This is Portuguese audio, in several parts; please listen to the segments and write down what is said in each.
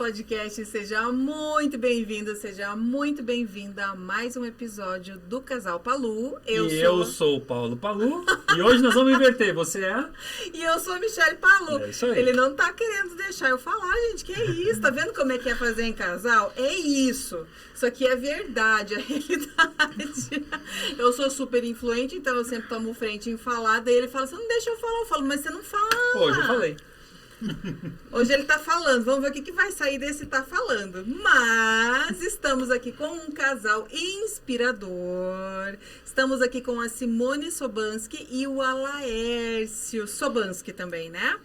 Podcast, seja muito bem-vindo, seja muito bem-vinda a mais um episódio do Casal Palu. Eu sou o Paulo Palu e hoje nós vamos inverter, você é? E eu sou a Michelle Palu. É isso aí. Ele não tá querendo deixar eu falar, gente, que é isso? Tá vendo como é que é fazer em casal? É isso. Isso aqui é verdade, é realidade. Eu sou super influente, então eu sempre tomo frente em falar, daí ele fala, você não deixa eu falar, eu falo, mas você não fala. Hoje eu falei. Hoje ele tá falando, vamos ver o que vai sair desse tá falando. Mas estamos aqui com um casal inspirador. Estamos aqui com a Simone Sobanski e o Alaércio Sobanski também, né?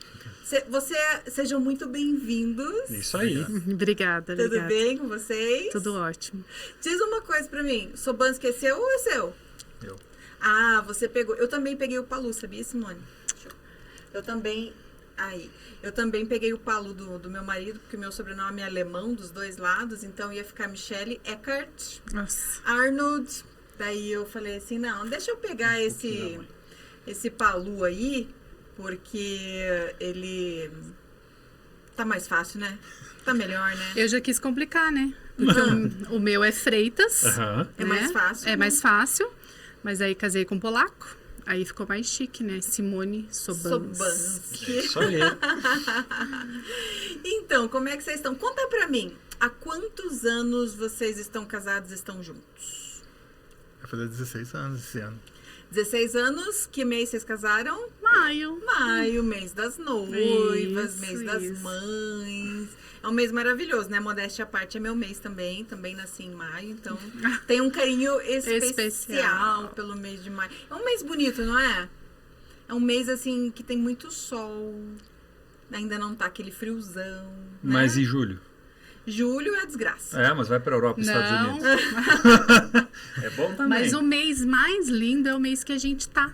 Sejam muito bem-vindos. Isso aí. Obrigada. Tudo bem com vocês? Tudo ótimo. Diz uma coisa pra mim, Sobanski é seu ou é seu? Eu. Ah, você pegou. Eu também peguei o Palu, sabia, Simone? Eu também... Eu também peguei o Palu do meu marido, porque o meu sobrenome é alemão, dos dois lados, então ia ficar Michelle Eckert. Nossa. Arnold. Daí eu falei assim, não, deixa eu pegar esse Palu aí, porque ele tá mais fácil, né? Tá melhor, né? Eu já quis complicar, né? Porque o meu é Freitas. É mais fácil. É mais fácil, mas aí casei com um polaco. Aí ficou mais chique, né? Simone Sobanski. Isso aí. Então, como é que vocês estão? Conta pra mim, há quantos anos vocês estão casados e estão juntos? Vai fazer 16 anos esse ano. 16 anos, que mês vocês casaram? Maio. Maio, mês das noivas, Isso, mês das isso. mães. É um mês maravilhoso, né? Modéstia à parte é meu mês também nasci em maio, então tem um carinho especial pelo mês de maio. É um mês bonito, não é? É um mês, assim, que tem muito sol, ainda não tá aquele friozão, né? Mas e julho? Julho é desgraça. É, mas vai pra Europa e Estados Não. Unidos. É bom também. Mas o mês mais lindo é o mês que a gente tá.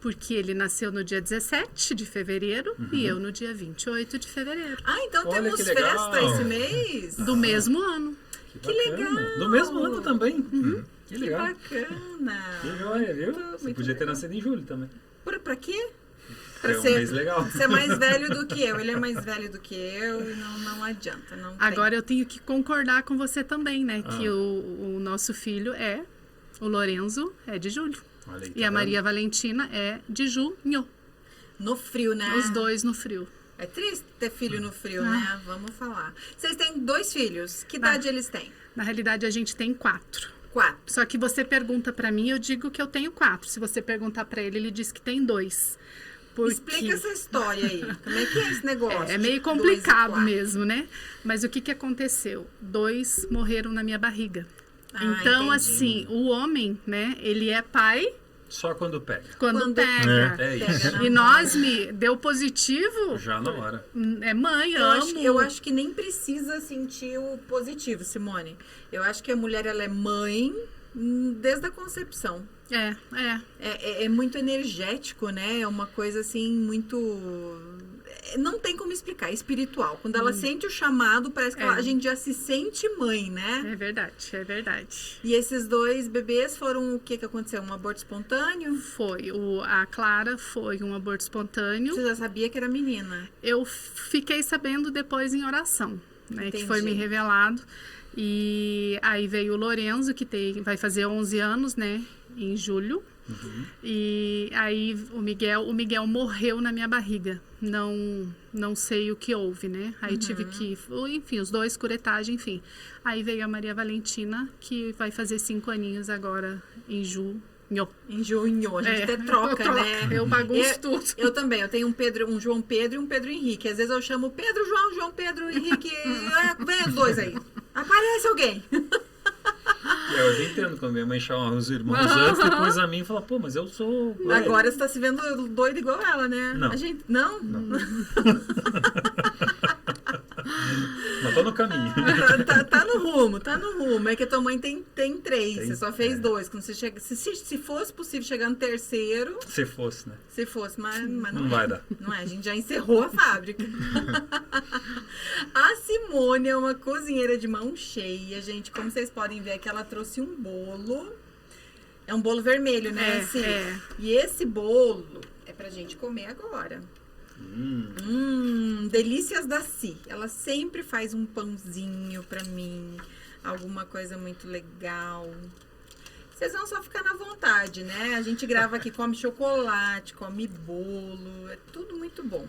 Porque ele nasceu no dia 17 de fevereiro e eu no dia 28 de fevereiro. Ah, então Olha temos que legal. festa esse mês? Do mesmo ano. Que legal. Do mesmo ano também. Que Que legal. bacana. Que joia, viu? Muito Você podia ter legal. nascido em julho também. Pra quê? É um mês legal. Você é mais velho do que eu. Ele é mais velho do que eu e não adianta. Não Agora eu tenho que concordar com você também, né? Que o nosso filho o Lorenzo é de julho. Olha aí, E tá a Maria Valentina é de junho. No frio, né? Os dois no frio. É triste ter filho no frio, né? Vamos falar. Vocês têm 2 filhos. Que idade eles têm? Na realidade, a gente tem 4. 4. Só que você pergunta pra mim, eu digo que eu tenho 4. Se você perguntar pra ele, ele diz que tem 2. Explica essa história aí. Como é que é esse negócio? É meio de 2 e complicado 4? mesmo, né? Mas o que aconteceu? 2 morreram na minha barriga. Ah, Então, entendi. assim, o homem, né? Ele é pai Só quando pega. quando pega. É isso. Pega na E mão. nós deu positivo, Já na hora. é mãe, Eu acho que nem precisa sentir o positivo, Simone. Eu acho que a mulher, ela é mãe desde a concepção. É muito energético, né? É uma coisa assim, muito... Não tem como explicar, é espiritual. Quando ela sente o chamado, parece que a gente já se sente mãe, né? É verdade. E esses 2 bebês foram, o que aconteceu? Um aborto espontâneo? Foi. A Clara foi um aborto espontâneo. Você já sabia que era menina? Eu fiquei sabendo depois em oração, né? Entendi. Que foi me revelado. E aí veio o Lorenzo, que vai fazer 11 anos, né? Em julho. E aí o Miguel morreu na minha barriga. Não sei o que houve, né? Aí tive que, enfim, os 2 curetagem, enfim. Aí veio a Maria Valentina, que vai fazer 5 aninhos agora em junho. Em junho, a gente até troca, né? Eu bagunço tudo. Eu também, eu tenho um João Pedro e um Pedro Henrique. Às vezes eu chamo Pedro, João Pedro, Henrique. Vem os 2 aí. Aparece alguém. Eu já entendo quando minha mãe chama os irmãos antes, depois a mim fala, pô, mas eu sou... Agora você tá se vendo doido igual ela, né? Não. A gente, não? Mas tô no caminho. Tá no rumo. É que a tua mãe tem 3, você só fez 2. Quando você chega, se fosse possível chegar no terceiro... Se fosse, né? Se fosse, mas Não vai dar. Não é, a gente já encerrou a fábrica. A Simone é uma cozinheira de mão cheia, gente. Como vocês podem ver aqui, ela trouxe um bolo. É um bolo vermelho, né? É. E esse bolo é pra gente comer agora. Delícias da Si. Ela sempre faz um pãozinho pra mim, alguma coisa muito legal. Vocês vão só ficar na vontade, né? A gente grava aqui, come chocolate, come bolo, é tudo muito bom.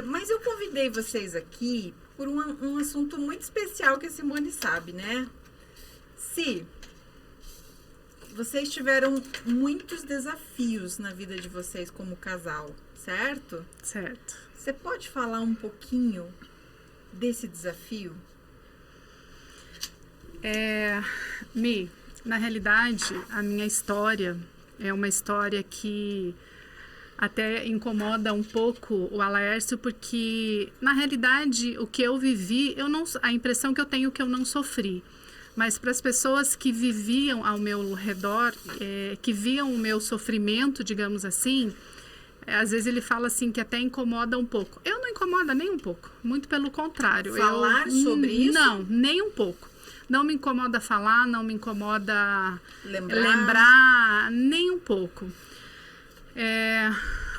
Mas eu convidei vocês aqui por um assunto muito especial que a Simone sabe, né? Si, vocês tiveram muitos desafios na vida de vocês como casal, certo? Certo. Você pode falar um pouquinho desse desafio? Na realidade, a minha história é uma história que até incomoda um pouco o Alaércio, porque, na realidade, o que eu vivi, a impressão que eu tenho é que eu não sofri. Mas para as pessoas que viviam ao meu redor, que viam o meu sofrimento, digamos assim, às vezes ele fala assim que até incomoda um pouco. Eu não incomoda nem um pouco, muito pelo contrário. Falar sobre isso? Não, nem um pouco. Não me incomoda falar, não me incomoda lembrar nem um pouco.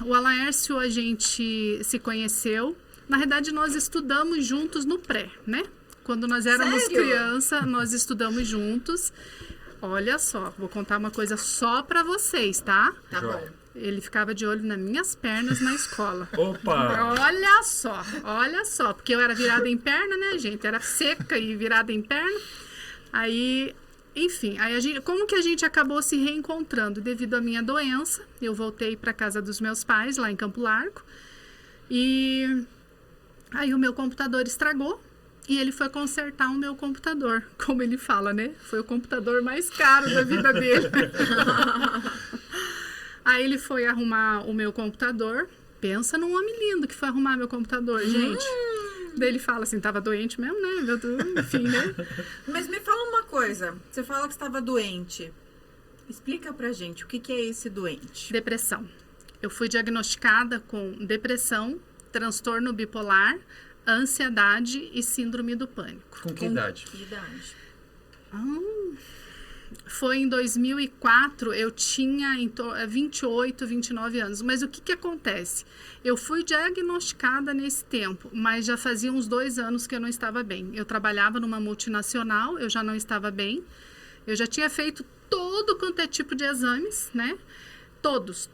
O Alaércio, a gente se conheceu. Na verdade, nós estudamos juntos no pré, né? Quando nós éramos criança, nós estudamos juntos. Olha só, vou contar uma coisa só pra vocês, tá? Tá bom. Ele ficava de olho nas minhas pernas na escola. Opa! Olha só, porque eu era virada em perna, né, gente? Era seca e virada em perna. Aí, enfim, como que a gente acabou se reencontrando? Devido à minha doença, eu voltei para casa dos meus pais, lá em Campo Largo. E aí o meu computador estragou. E ele foi consertar o meu computador, como ele fala, né? Foi o computador mais caro da vida dele. Aí ele foi arrumar o meu computador. Pensa num homem lindo que foi arrumar meu computador, gente. Daí ele fala assim, tava doente mesmo, né? Enfim, né? Mas me fala uma coisa. Você fala que estava doente. Explica pra gente, o que é esse doente? Depressão. Eu fui diagnosticada com depressão, transtorno bipolar, ansiedade e síndrome do pânico. Com que idade? Que idade? Foi em 2004, eu tinha 28, 29 anos. Mas o que acontece? Eu fui diagnosticada nesse tempo, mas já fazia uns 2 anos que eu não estava bem. Eu trabalhava numa multinacional, eu já não estava bem. Eu já tinha feito todo quanto é tipo de exames, né? Todos.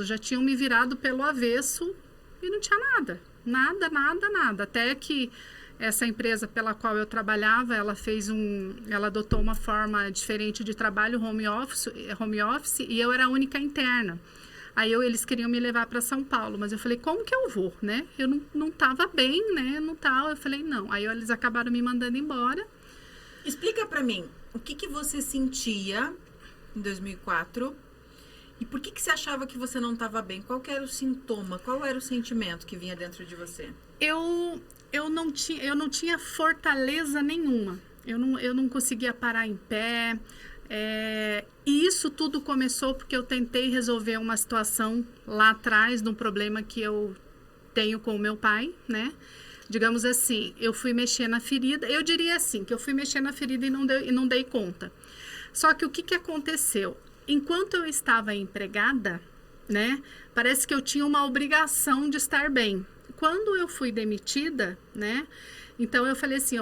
Já tinham me virado pelo avesso e não tinha nada. Nada. Até que essa empresa pela qual eu trabalhava, ela adotou uma forma diferente de trabalho, home office, e eu era a única interna. Aí eles queriam me levar para São Paulo, mas eu falei, como que eu vou, né? Eu não estava bem, né? Eu falei, não. Aí eles acabaram me mandando embora. Explica para mim, o que você sentia em 2004 e por que você achava que você não estava bem? Qual que era o sintoma? Qual era o sentimento que vinha dentro de você? Eu não tinha fortaleza nenhuma. Eu não conseguia parar em pé. E isso tudo começou porque eu tentei resolver uma situação lá atrás de um problema que eu tenho com o meu pai, né? Digamos assim, eu fui mexer na ferida. Eu diria assim, que eu fui mexer na ferida e não dei conta. Só que o que aconteceu? Enquanto eu estava empregada, né? Parece que eu tinha uma obrigação de estar bem. Quando eu fui demitida, né? Então eu falei assim,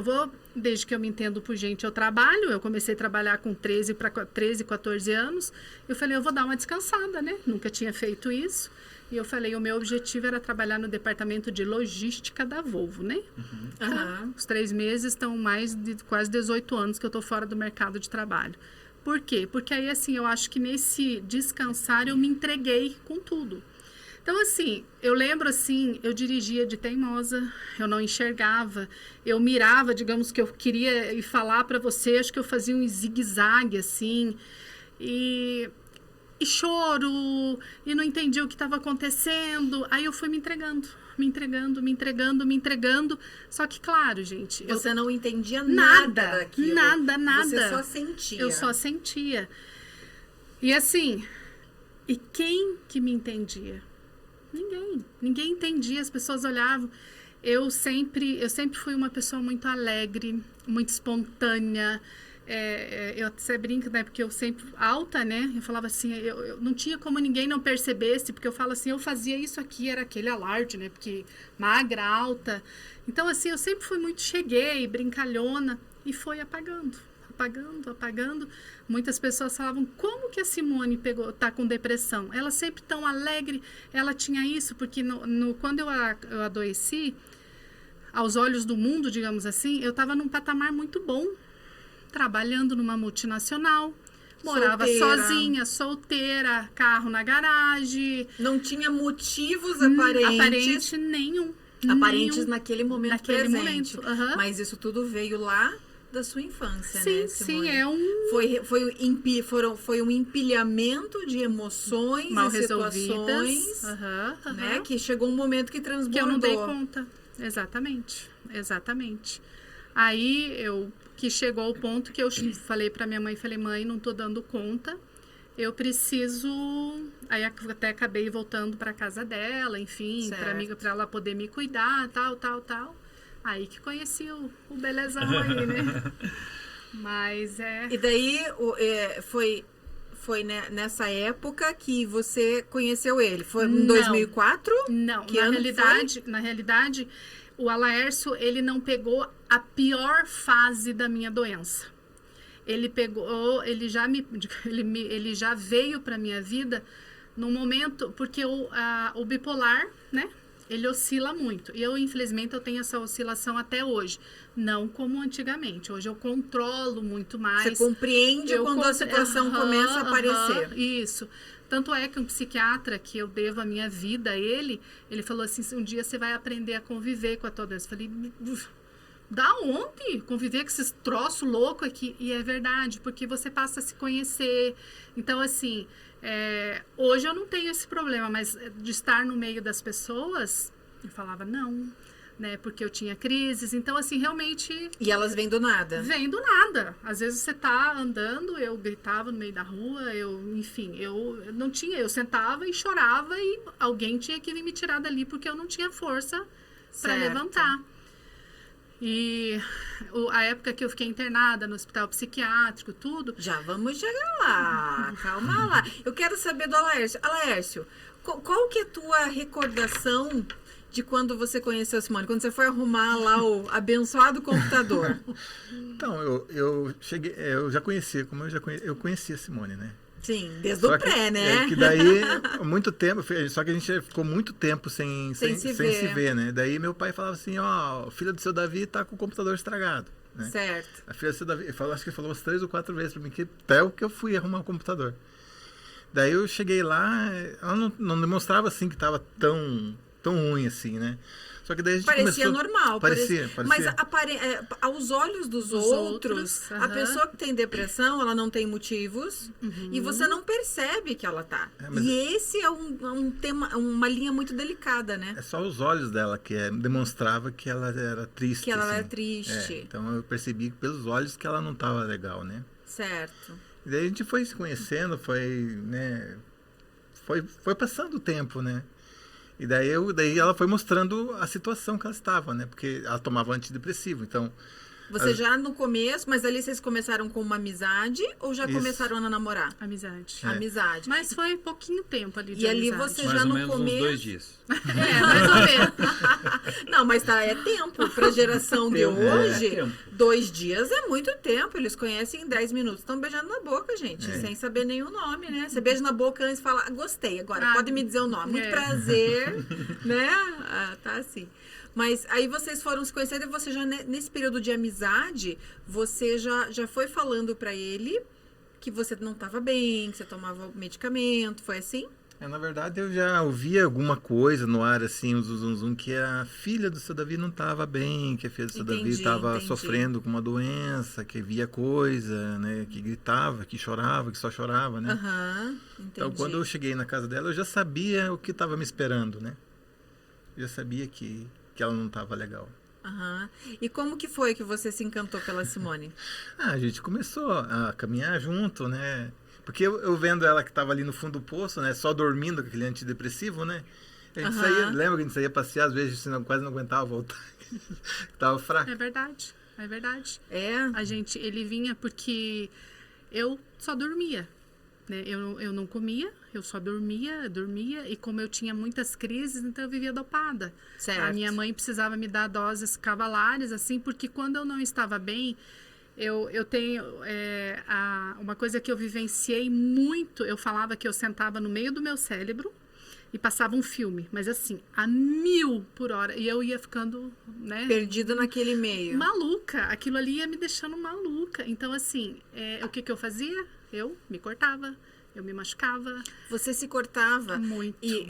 desde que eu me entendo por gente, eu trabalho. Eu comecei a trabalhar com 13, 14 anos. Eu falei, eu vou dar uma descansada, né? Nunca tinha feito isso. E eu falei, o meu objetivo era trabalhar no departamento de logística da Volvo, né? Então, os 3 meses estão mais de quase 18 anos que eu estou fora do mercado de trabalho. Por quê? Porque aí, assim, eu acho que nesse descansar eu me entreguei com tudo. Então, assim, eu lembro, assim, eu dirigia de teimosa, eu não enxergava, eu mirava, digamos que eu queria ir falar para você, acho que eu fazia um zigue-zague, assim, e choro, e não entendia o que estava acontecendo. Aí eu fui me entregando. Só que, claro, gente... Você não entendia nada daquilo. Nada. Você só sentia. Eu só sentia. E assim, e quem que me entendia? Ninguém entendia, as pessoas olhavam. Eu sempre fui uma pessoa muito alegre, muito espontânea. eu até brinco, né? Porque eu sempre alta, né? Eu falava assim, eu não tinha como ninguém não percebesse, porque eu falo assim, eu fazia isso aqui, era aquele alarde, né? Porque magra, alta. Então, assim, eu sempre fui muito cheguei, brincalhona, e foi apagando. Muitas pessoas falavam, como que a Simone tá com depressão? Ela sempre tão alegre, ela tinha isso, porque quando eu adoeci, aos olhos do mundo, digamos assim, eu estava num patamar muito bom, trabalhando numa multinacional, morava sozinha, solteira, carro na garagem. Não tinha motivos aparentes nenhum. Aparentes naquele momento presente. Uhum. Mas isso tudo veio lá da sua infância, sim, né, Simone? Sim, foi um empilhamento de emoções mal e situações, né? Que chegou um momento que transbordou. Que eu não dei conta. Exatamente. Aí, que chegou ao ponto que eu falei para minha mãe, mãe, não tô dando conta, eu preciso... Aí até acabei voltando para casa dela, enfim, para ela poder me cuidar, tal. Aí que conheci o belezão aí, né? Mas E daí, foi nessa época que você conheceu ele? Foi em 2004? Não, na realidade, o Alaércio, ele não pegou a pior fase da minha doença. Ele já veio para minha vida num momento, porque o bipolar, né? Ele oscila muito. E infelizmente, eu tenho essa oscilação até hoje. Não como antigamente. Hoje eu controlo muito mais. Você compreende quando a situação começa a aparecer. Isso. Tanto é que um psiquiatra, que eu devo a minha vida a ele falou assim, um dia você vai aprender a conviver com a tua doença. Eu falei, da onde? Conviver com esses troços loucos aqui? E é verdade, porque você passa a se conhecer. Então, assim... hoje eu não tenho esse problema, mas de estar no meio das pessoas, eu falava não, né? Porque eu tinha crises, então assim, realmente... E elas vêm do nada? Vêm do nada. Às vezes você tá andando, eu gritava no meio da rua, eu não tinha, eu sentava e chorava e alguém tinha que vir me tirar dali porque eu não tinha força para levantar. E a época que eu fiquei internada no hospital psiquiátrico, tudo... Já vamos chegar lá, calma lá. Eu quero saber do Alaércio. Alaércio, qual que é a tua recordação de quando você conheceu a Simone? Quando você foi arrumar lá o abençoado computador? Então, eu cheguei... Eu já conhecia, eu conhecia a Simone, né? Sim, desde o pré, né? Que daí, muito tempo, só que a gente ficou muito tempo sem se ver, né? Daí meu pai falava assim, a filha do seu Davi tá com o computador estragado, né? Certo. A filha do seu Davi, acho que ele falou umas 3 ou 4 vezes pra mim, que até o que eu fui arrumar o computador. Daí eu cheguei lá, ela não demonstrava assim que tava tão ruim assim, né? Só que daí a gente parecia começou... normal. Parecia. Mas aos olhos dos outros a pessoa que tem depressão, ela não tem motivos e você não percebe que ela tá. E esse é um tema, uma linha muito delicada, né? É só os olhos dela que demonstrava que ela era triste. Que ela assim. era triste. Então eu percebi pelos olhos que ela não tava legal, né? Certo. E daí a gente foi se conhecendo, foi passando o tempo, né? E daí ela foi mostrando a situação que ela estava, né? Porque ela tomava antidepressivo, então... Você já no começo, mas ali vocês começaram com uma amizade ou já começaram a namorar? Amizade. Amizade. Mas foi pouquinho tempo ali de amizade. E ali você já no começo... Mais ou menos uns 2 dias. Mais ou menos. Não, mas é tempo. Para a geração de hoje, 2 dias é muito tempo. Eles conhecem em 10 minutos. Estão beijando na boca, gente, sem saber nenhum nome, né? Você beija na boca antes e fala, gostei, agora pode me dizer o nome. Muito prazer, né? Tá assim. Mas aí vocês foram se conhecendo e você já, nesse período de amizade, você já foi falando pra ele que você não estava bem, que você tomava medicamento, foi assim? Na verdade, eu já ouvia alguma coisa no ar, assim, um zum, que a filha do seu Davi não estava bem, que a filha do seu Davi estava sofrendo com uma doença, que via coisa, né, que gritava, que chorava, que só chorava, né? Então, quando eu cheguei na casa dela, eu já sabia o que estava me esperando, né? Eu já sabia que ela não estava legal. E como que foi que você se encantou pela Simone? A gente começou a caminhar junto, né? Porque eu vendo ela que estava ali no fundo do poço, né? Só dormindo com aquele antidepressivo, né? A gente saía, lembra que a gente saía passear, às vezes a gente quase não aguentava voltar. Tava fraco. É verdade. é verdade. É? Ele vinha porque eu só dormia, né? Eu não comia, eu só dormia, e como eu tinha muitas crises, então eu vivia dopada. Certo. A minha mãe precisava me dar doses cavalares, assim, porque quando eu não estava bem, eu tenho uma coisa que eu vivenciei muito, eu falava que eu sentava no meio do meu cérebro e passava um filme, mas assim, a 1000 por hora, e eu ia ficando, né? Perdida naquele meio. Maluca, aquilo ali ia me deixando maluca. Então, assim, o que eu fazia? Eu me cortava, eu me machucava. Você se cortava? Muito. E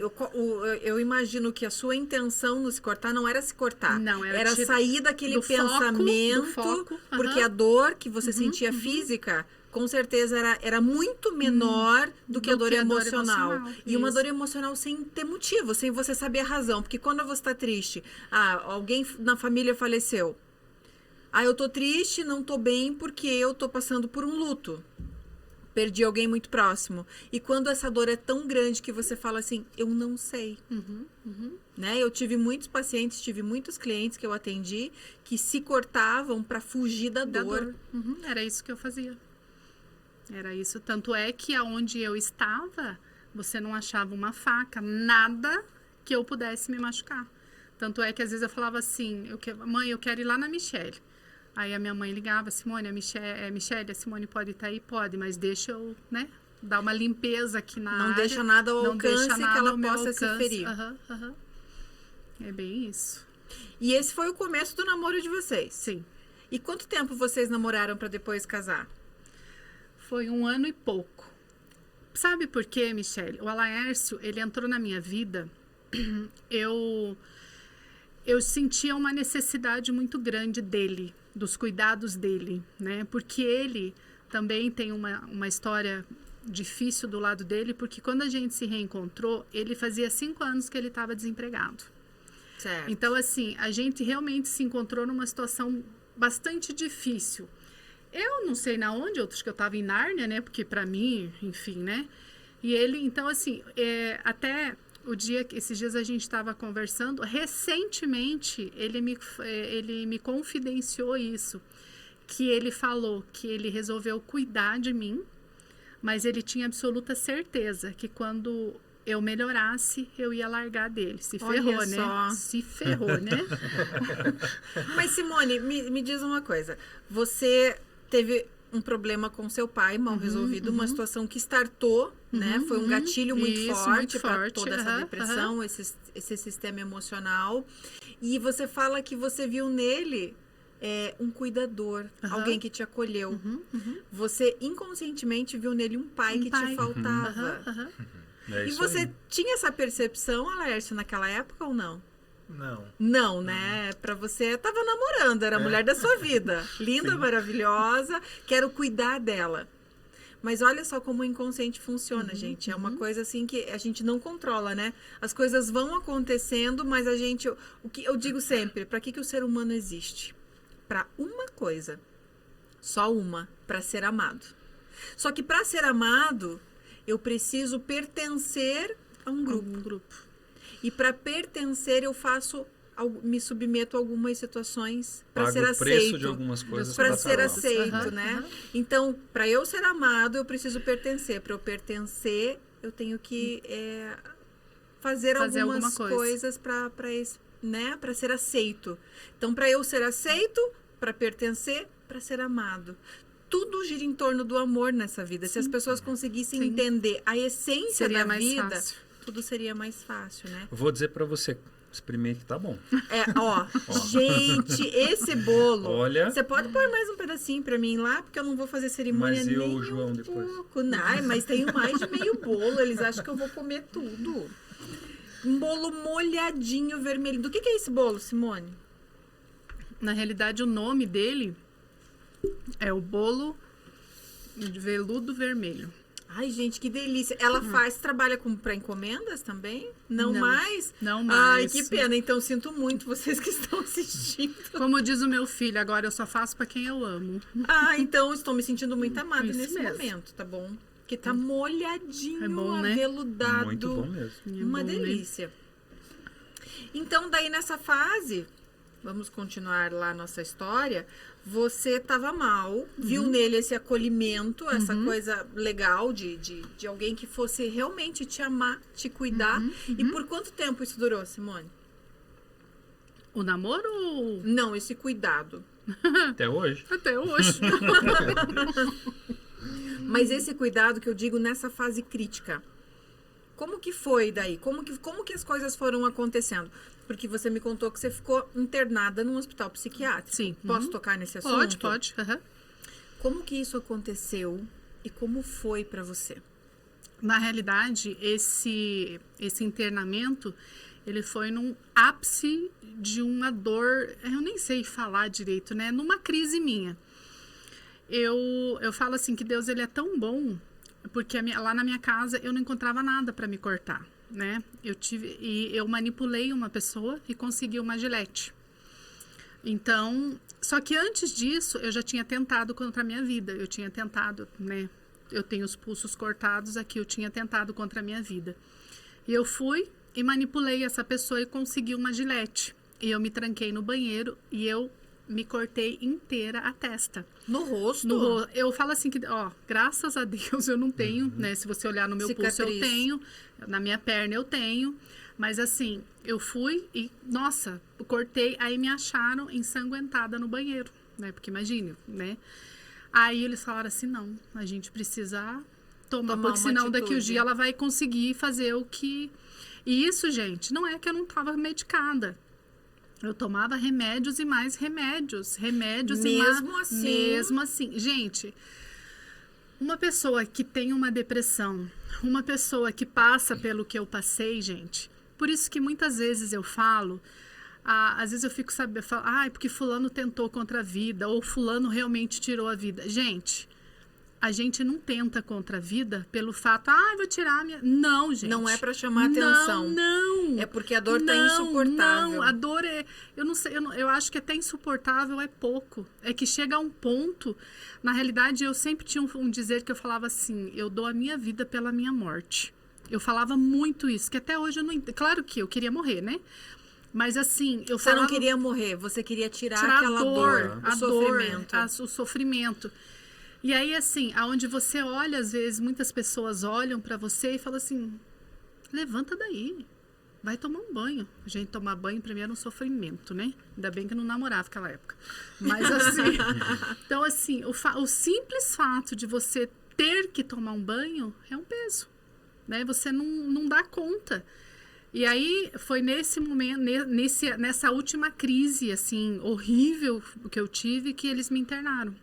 eu imagino que a sua intenção no se cortar não era se cortar. Não, era sair daquele pensamento, foco, porque a dor que você sentia física, com certeza era muito menor do que a dor emocional. E uma dor emocional sem ter motivo, sem você saber a razão. Porque quando você está triste, alguém na família faleceu. Eu tô triste, não tô bem porque eu tô passando por um luto. Perdi alguém muito próximo. E quando essa dor é tão grande que você fala assim, eu não sei. Né? Eu tive muitos pacientes, tive muitos clientes que eu atendi que se cortavam para fugir da dor. Era isso que eu fazia. Era isso. Tanto é que aonde eu estava, você não achava uma faca, nada que eu pudesse me machucar. Tanto é que às vezes eu falava assim, mãe, eu quero ir lá na Michele. Aí a minha mãe ligava, Simone, Michele, a Simone pode estar aí? Pode, mas deixa eu, né, dar uma limpeza aqui na área. Não deixa nada ao alcance que ela possa se ferir. É bem isso. E esse foi o começo do namoro de vocês? Sim. E quanto tempo vocês namoraram para depois casar? Foi 1 ano e pouco. Sabe por quê, Michele? O Alaércio, ele entrou na minha vida, eu sentia uma necessidade muito grande dele, dos cuidados dele, né? Porque ele também tem uma história difícil do lado dele, porque quando a gente se reencontrou, ele fazia 5 anos que ele estava desempregado. Certo. Então, assim, a gente realmente se encontrou numa situação bastante difícil. Eu não sei na onde, outros que eu estava em Nárnia, né? Porque para mim, enfim, né? E ele, então, assim, até esses dias a gente estava conversando, recentemente ele me confidenciou isso, que ele falou que ele resolveu cuidar de mim, mas ele tinha absoluta certeza que quando eu melhorasse, eu ia largar dele. Se ferrou, Olha só. né? Se ferrou, né? Mas, Simone, me diz uma coisa. Você teve um problema com seu pai, mal resolvido, uma situação que startou, né? Foi um gatilho muito forte para toda essa depressão, esse sistema emocional. E você fala que você viu nele um cuidador, alguém que te acolheu. Você inconscientemente viu nele um pai que te faltava. E você tinha essa percepção, Alaércio, naquela época ou não? Não. Não, né? Pra você, tava namorando, era a mulher da sua vida. Linda, maravilhosa, quero cuidar dela. Mas olha só como o inconsciente funciona, gente. É uma coisa assim que a gente não controla, né? As coisas vão acontecendo, mas a gente... O que eu digo sempre, para que o ser humano existe? Para uma coisa. Só uma, para ser amado. Só que para ser amado, eu preciso pertencer a um grupo. E para pertencer, eu me submeto a algumas situações para ser aceito. Pago o preço de algumas coisas para ser aceito, né? Então, para eu ser amado, eu preciso pertencer. Para eu pertencer, eu tenho que fazer algumas coisas para ser aceito. Então, para eu ser aceito, para pertencer, para ser amado. Tudo gira em torno do amor nessa vida. Se as pessoas conseguissem entender a essência da vida... Fácil. Tudo seria mais fácil, né? Eu vou dizer pra você, experimente que tá bom. Gente, esse bolo... Olha... Você pode pôr mais um pedacinho pra mim lá, porque eu não vou fazer cerimônia nem o João depois. Ai, mas tenho mais de meio bolo, eles acham que eu vou comer tudo. Um bolo molhadinho, vermelho. Do que é esse bolo, Simone? Na realidade, o nome dele é o bolo de veludo vermelho. Ai, gente, que delícia. Ela trabalha para encomendas também? Não mais? Não mais. Ai, que pena. Então, sinto muito vocês que estão assistindo. Como diz o meu filho, agora eu só faço para quem eu amo. Então estou me sentindo muito amada nesse momento, tá bom? Que tá molhadinho, aveludado. Muito bom mesmo. Uma delícia. Então, daí nessa fase, vamos continuar lá a nossa história, você estava mal, viu nele esse acolhimento, essa coisa legal de alguém que fosse realmente te amar, te cuidar. E por quanto tempo isso durou, Simone? O namoro? Não, esse cuidado. Até hoje. Até hoje. Mas esse cuidado que eu digo nessa fase crítica. Como que foi daí? Como que as coisas foram acontecendo? Porque você me contou que você ficou internada num hospital psiquiátrico. Sim. Posso tocar nesse assunto? Pode. Como que isso aconteceu e como foi para você? Na realidade, esse internamento, ele foi num ápice de uma dor, eu nem sei falar direito, né? Numa crise minha. Eu falo assim que Deus, ele é tão bom, porque lá na minha casa eu não encontrava nada para me cortar, né? Eu manipulei uma pessoa e consegui uma gilete. Então, só que antes disso, eu já tinha tentado contra a minha vida. Eu tinha tentado, né? Eu tenho os pulsos cortados aqui, eu tinha tentado contra a minha vida. E eu fui e manipulei essa pessoa e consegui uma gilete. E eu me tranquei no banheiro e eu me cortei inteira a testa. No rosto? Eu falo assim que, graças a Deus eu não tenho, né? Se você olhar no meu pulso, eu tenho. Na minha perna eu tenho. Mas assim, eu fui e, nossa, cortei. Aí me acharam ensanguentada no banheiro, né? Porque imagine, né? Aí eles falaram assim, não, a gente precisa tomar porque senão atitude. Daqui a um dia ela vai conseguir fazer o que... E isso, gente, não é que eu não estava medicada. Eu tomava remédios e mais remédios. Mesmo assim. Gente, uma pessoa que tem uma depressão, uma pessoa que passa pelo que eu passei, gente, por isso que muitas vezes eu falo, às vezes eu fico sabendo, porque fulano tentou contra a vida, ou fulano realmente tirou a vida. Gente, a gente não tenta contra a vida pelo fato, vou tirar a minha... Não, gente. Não é para chamar atenção. Não. É porque a dor tá insuportável. Não, a dor é... Eu não sei, eu acho que até insuportável é pouco. É que chega a um ponto... Na realidade, eu sempre tinha um dizer que eu falava assim, eu dou a minha vida pela minha morte. Eu falava muito isso, que até hoje eu não entendo. Claro que eu queria morrer, né? Mas assim, eu falava... Você não queria morrer, você queria tirar aquela dor, o sofrimento. E aí, assim, aonde você olha, às vezes, muitas pessoas olham pra você e falam assim, levanta daí, vai tomar um banho. A gente tomar banho, pra mim, era um sofrimento, né? Ainda bem que eu não namorava naquela época. Mas, assim, então, assim, o simples fato de você ter que tomar um banho é um peso, né? Você não dá conta. E aí, foi nesse momento, nessa última crise, assim, horrível que eu tive, que eles me internaram.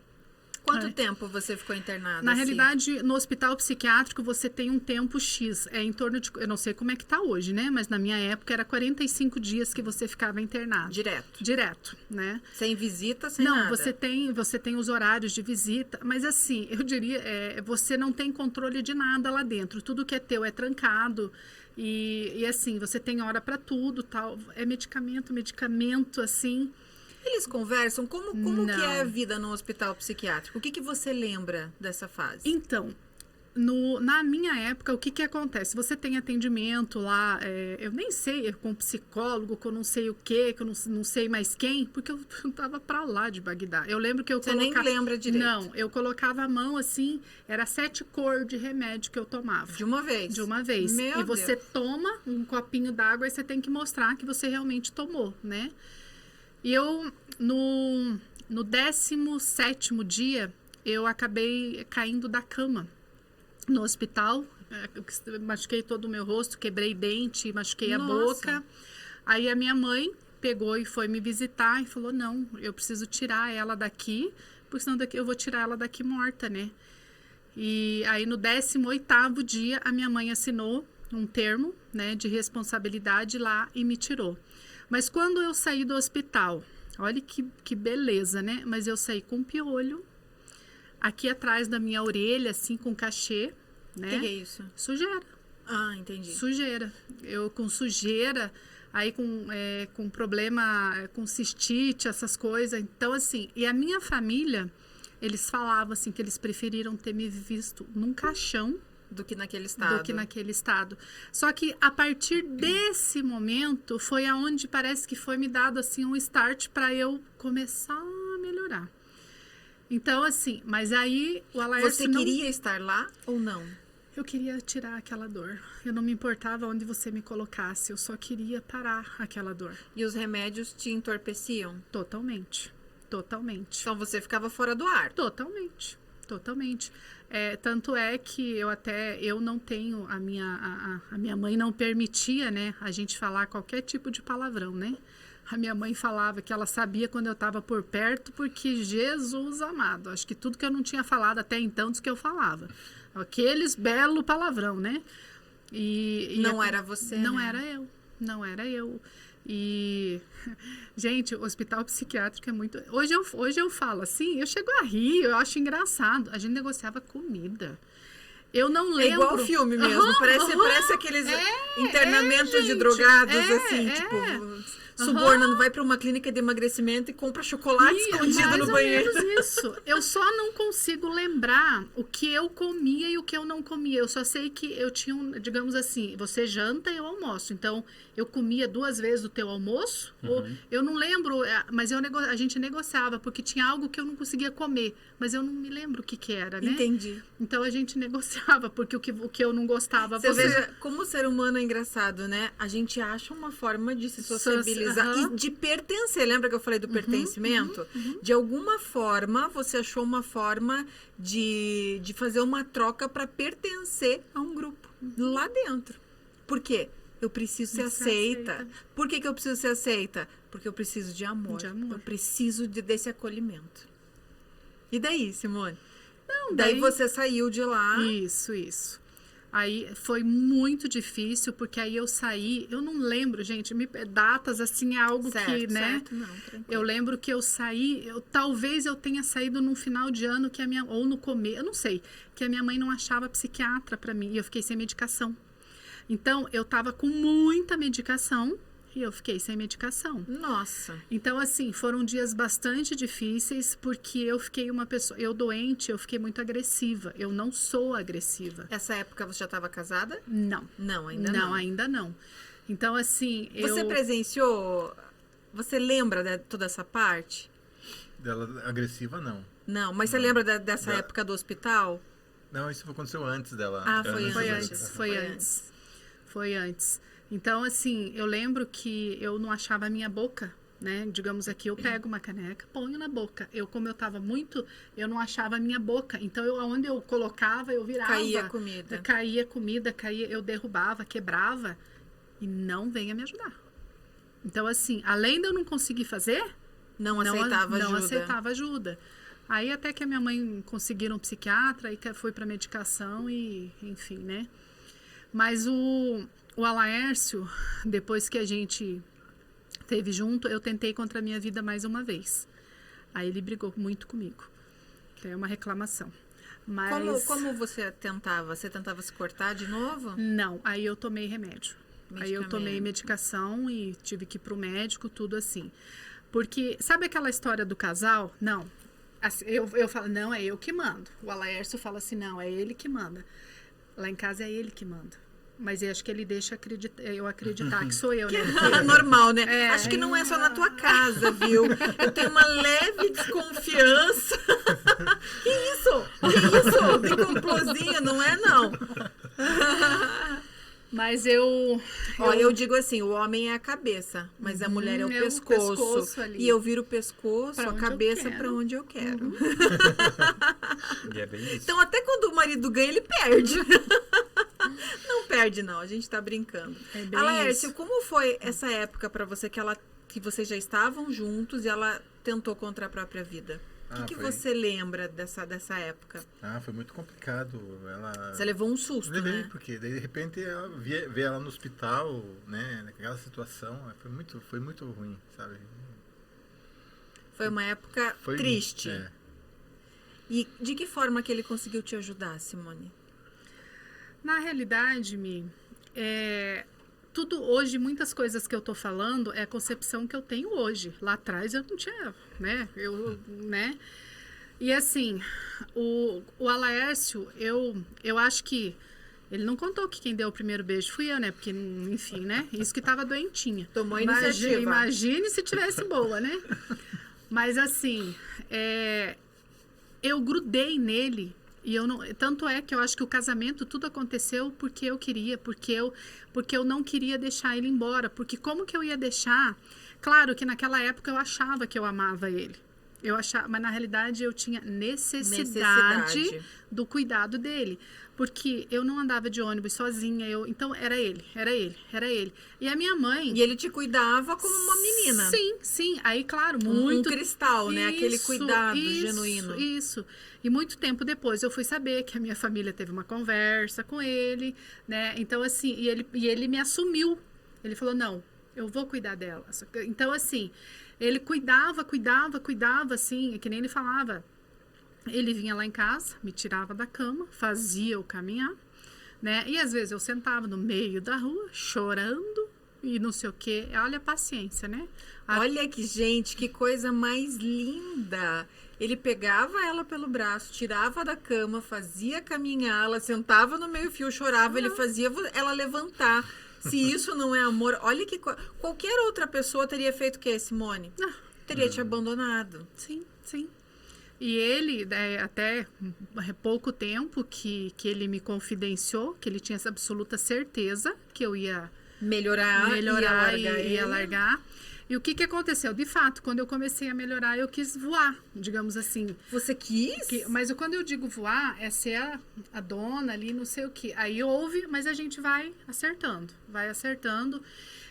Quanto tempo você ficou internada? Na realidade, no hospital psiquiátrico, você tem um tempo X. É em torno de... Eu não sei como é que tá hoje, né? Mas na minha época, era 45 dias que você ficava internado. Direto, né? Sem visita, sem nada? Não, você tem os horários de visita. Mas assim, eu diria, você não tem controle de nada lá dentro. Tudo que é teu é trancado. E assim, você tem hora para tudo, tal. É medicamento, assim... Eles conversam? Como que é a vida no hospital psiquiátrico? O que você lembra dessa fase? Então, na minha época, o que acontece? Você tem atendimento lá, eu nem sei, com psicólogo, com não sei o quê, que eu não sei mais quem, porque eu tava pra lá de Bagdá. Eu lembro que eu colocava... nem lembra direito? Não, eu colocava a mão assim, era 7 cores de remédio que eu tomava. De uma vez? De uma vez. Meu e você Deus. toma um copinho d'água e você tem que mostrar que você realmente tomou, né? E eu, no 17º dia, eu acabei caindo da cama no hospital. Machuquei todo o meu rosto, quebrei dente, machuquei a boca. Aí a minha mãe pegou e foi me visitar e falou, não, eu preciso tirar ela daqui, porque senão eu vou tirar ela daqui morta, né? E aí no 18º dia, a minha mãe assinou um termo, né, de responsabilidade lá e me tirou. Mas quando eu saí do hospital, olha que beleza, né? Mas eu saí com piolho, aqui atrás da minha orelha, assim, com cachê, né? O que é isso? Sujeira. Ah, entendi. Sujeira. Eu com sujeira, aí com problema, com cistite, essas coisas. Então, assim, e a minha família, eles falavam, assim, que eles preferiram ter me visto num caixão do que naquele estado. Só que a partir desse momento foi aonde parece que foi me dado assim um start para eu começar a melhorar. Então, assim, mas aí o Alaércio Você queria estar lá ou não? Eu queria tirar aquela dor. Eu não me importava onde você me colocasse, eu só queria parar aquela dor. E os remédios te entorpeciam? Totalmente. Então você ficava fora do ar? Totalmente. Tanto é que eu não tenho, a minha mãe não permitia, né, a gente falar qualquer tipo de palavrão, né? A minha mãe falava que ela sabia quando eu estava por perto, porque Jesus amado, acho que tudo que eu não tinha falado até então, diz que eu falava. Aqueles belo palavrão, né? Não era você, Não né? Não era eu. E, gente, o hospital psiquiátrico é muito... Hoje eu falo assim, eu chego a rir, eu acho engraçado. A gente negociava comida. Eu não lembro... É igual filme mesmo, parece aqueles internamentos de drogados, assim, tipo... Subornando, vai para uma clínica de emagrecimento e compra chocolate escondido no banheiro. Mais ou menos isso. Eu só não consigo lembrar o que eu comia e o que eu não comia. Eu só sei que eu tinha, digamos assim, você janta e eu almoço. Então, eu comia 2 vezes o teu almoço. Ou, eu não lembro, mas a gente negociava, porque tinha algo que eu não conseguia comer. Mas eu não me lembro o que era, né? Entendi. Então, a gente negociava, porque o que eu não gostava... Você veja como o ser humano é engraçado, né? A gente acha uma forma de se sociabilizar. E de pertencer, lembra que eu falei do pertencimento? De alguma forma, você achou uma forma de fazer uma troca para pertencer a um grupo lá dentro. Por quê? Eu preciso ser aceita. Por que eu preciso ser aceita? Porque eu preciso de amor. Eu preciso desse acolhimento. E daí, Simone? Não, daí você saiu de lá. Isso. Aí foi muito difícil, porque aí eu saí, eu não lembro, gente, datas assim é algo que, né? Certo. Não, tranquilo. Eu lembro que eu saí, talvez eu tenha saído num final de ano ou no começo, eu não sei, que a minha mãe não achava psiquiatra para mim e eu fiquei sem medicação. Então, eu tava com muita medicação e eu fiquei sem medicação. Nossa. Então, assim, foram dias bastante difíceis, porque eu fiquei eu doente, eu fiquei muito agressiva. Eu não sou agressiva. Essa época você já estava casada? Não. Ainda não. Ainda não. Então, assim, Você presenciou, você lembra de toda essa parte? Dela agressiva, não. Não, mas você lembra dessa época do hospital? Não, isso aconteceu antes dela. Foi antes. Então, assim, eu lembro que eu não achava a minha boca, né? Digamos aqui, eu pego uma caneca, ponho na boca. Como eu tava muito, eu não achava a minha boca. Então, onde eu colocava, eu virava. Caía comida, eu derrubava, quebrava e não venha me ajudar. Então, assim, além de eu não conseguir fazer, não aceitava ajuda. Aí, até que a minha mãe conseguiram um psiquiatra, aí foi pra medicação e, enfim, né? Mas o Alaércio, depois que a gente teve junto, eu tentei contra a minha vida mais uma vez. Aí ele brigou muito comigo. É uma reclamação. Mas... Como você tentava? Você tentava se cortar de novo? Não, aí eu tomei remédio. Aí eu tomei medicação e tive que ir pro médico, tudo assim. Porque, sabe aquela história do casal? Não. Assim, eu falo, não, é eu que mando. O Alaércio fala assim, não, é ele que manda. Lá em casa é ele que manda. Mas eu acho que ele deixa eu acreditar que sou eu, né? Normal, né? Acho que não é só na tua casa, viu? Eu tenho uma leve desconfiança. Que isso? Tem complôzinho, não é, não? Mas eu digo assim, o homem é a cabeça, mas a mulher é o pescoço ali. E eu viro o pescoço, a cabeça para onde eu quero. E é bem isso. Então, até quando o marido ganha, ele perde. Não perde, não. A gente tá brincando. Alaércio, como foi essa época para você que vocês já estavam juntos e ela tentou contra a própria vida? O que você lembra dessa época? Foi muito complicado. Você levou um susto, né? Porque de repente ela vê ela no hospital, né? Naquela situação. Foi muito ruim, sabe? Foi uma época triste. E de que forma que ele conseguiu te ajudar, Simone? Na realidade, tudo hoje, muitas coisas que eu tô falando é a concepção que eu tenho hoje. Lá atrás eu não tinha, né? E assim, o Alaércio, eu acho que Ele não contou que quem deu o primeiro beijo fui eu, né? Porque, enfim, né? Isso que tava doentinha. Tomou iniciativa. Imagine se tivesse boa, né? Mas, assim, eu grudei nele. E eu não, tanto é que eu acho que o casamento, tudo aconteceu porque eu queria, porque eu não queria deixar ele embora. Porque como que eu ia deixar? Claro que naquela época eu achava que eu amava ele. Eu achava, mas na realidade eu tinha necessidade do cuidado dele. Porque eu não andava de ônibus sozinha, então era ele. E a minha mãe... E ele te cuidava como uma menina. Sim. Aí, claro, muito... Um cristal, né? Aquele cuidado genuíno. Isso. E muito tempo depois eu fui saber que a minha família teve uma conversa com ele, né? Então, assim, e ele me assumiu. Ele falou, não, eu vou cuidar dela. Então, assim, ele cuidava, assim, que nem ele falava... Ele vinha lá em casa, me tirava da cama, fazia eu caminhar, né? E às vezes eu sentava no meio da rua, chorando e não sei o quê. Olha a paciência, né? Olha que, gente, que coisa mais linda. Ele pegava ela pelo braço, tirava da cama, fazia caminhar, ela sentava no meio-fio, chorava, ele fazia ela levantar. Se isso não é amor, olha que... Qualquer outra pessoa teria feito o quê, Simone? Teria te abandonado. Sim. E ele, até pouco tempo que ele me confidenciou, que ele tinha essa absoluta certeza que eu ia melhorar e ia largar. E o que aconteceu? De fato, quando eu comecei a melhorar, eu quis voar, digamos assim. Você quis? Mas quando eu digo voar, é ser a dona ali, não sei o quê. Aí houve, mas a gente vai acertando.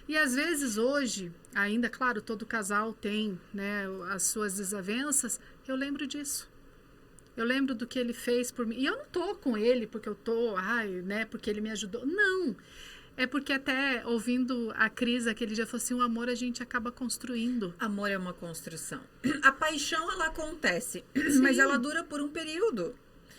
E às vezes hoje, ainda, claro, todo casal tem, né, as suas desavenças, eu lembro disso. Eu lembro do que ele fez por mim. E eu não tô com ele porque eu tô, né, porque ele me ajudou. Não. É porque até ouvindo a Cris aquele dia, falou assim, o amor a gente acaba construindo. Amor é uma construção. A paixão, ela acontece, mas ela dura por um período.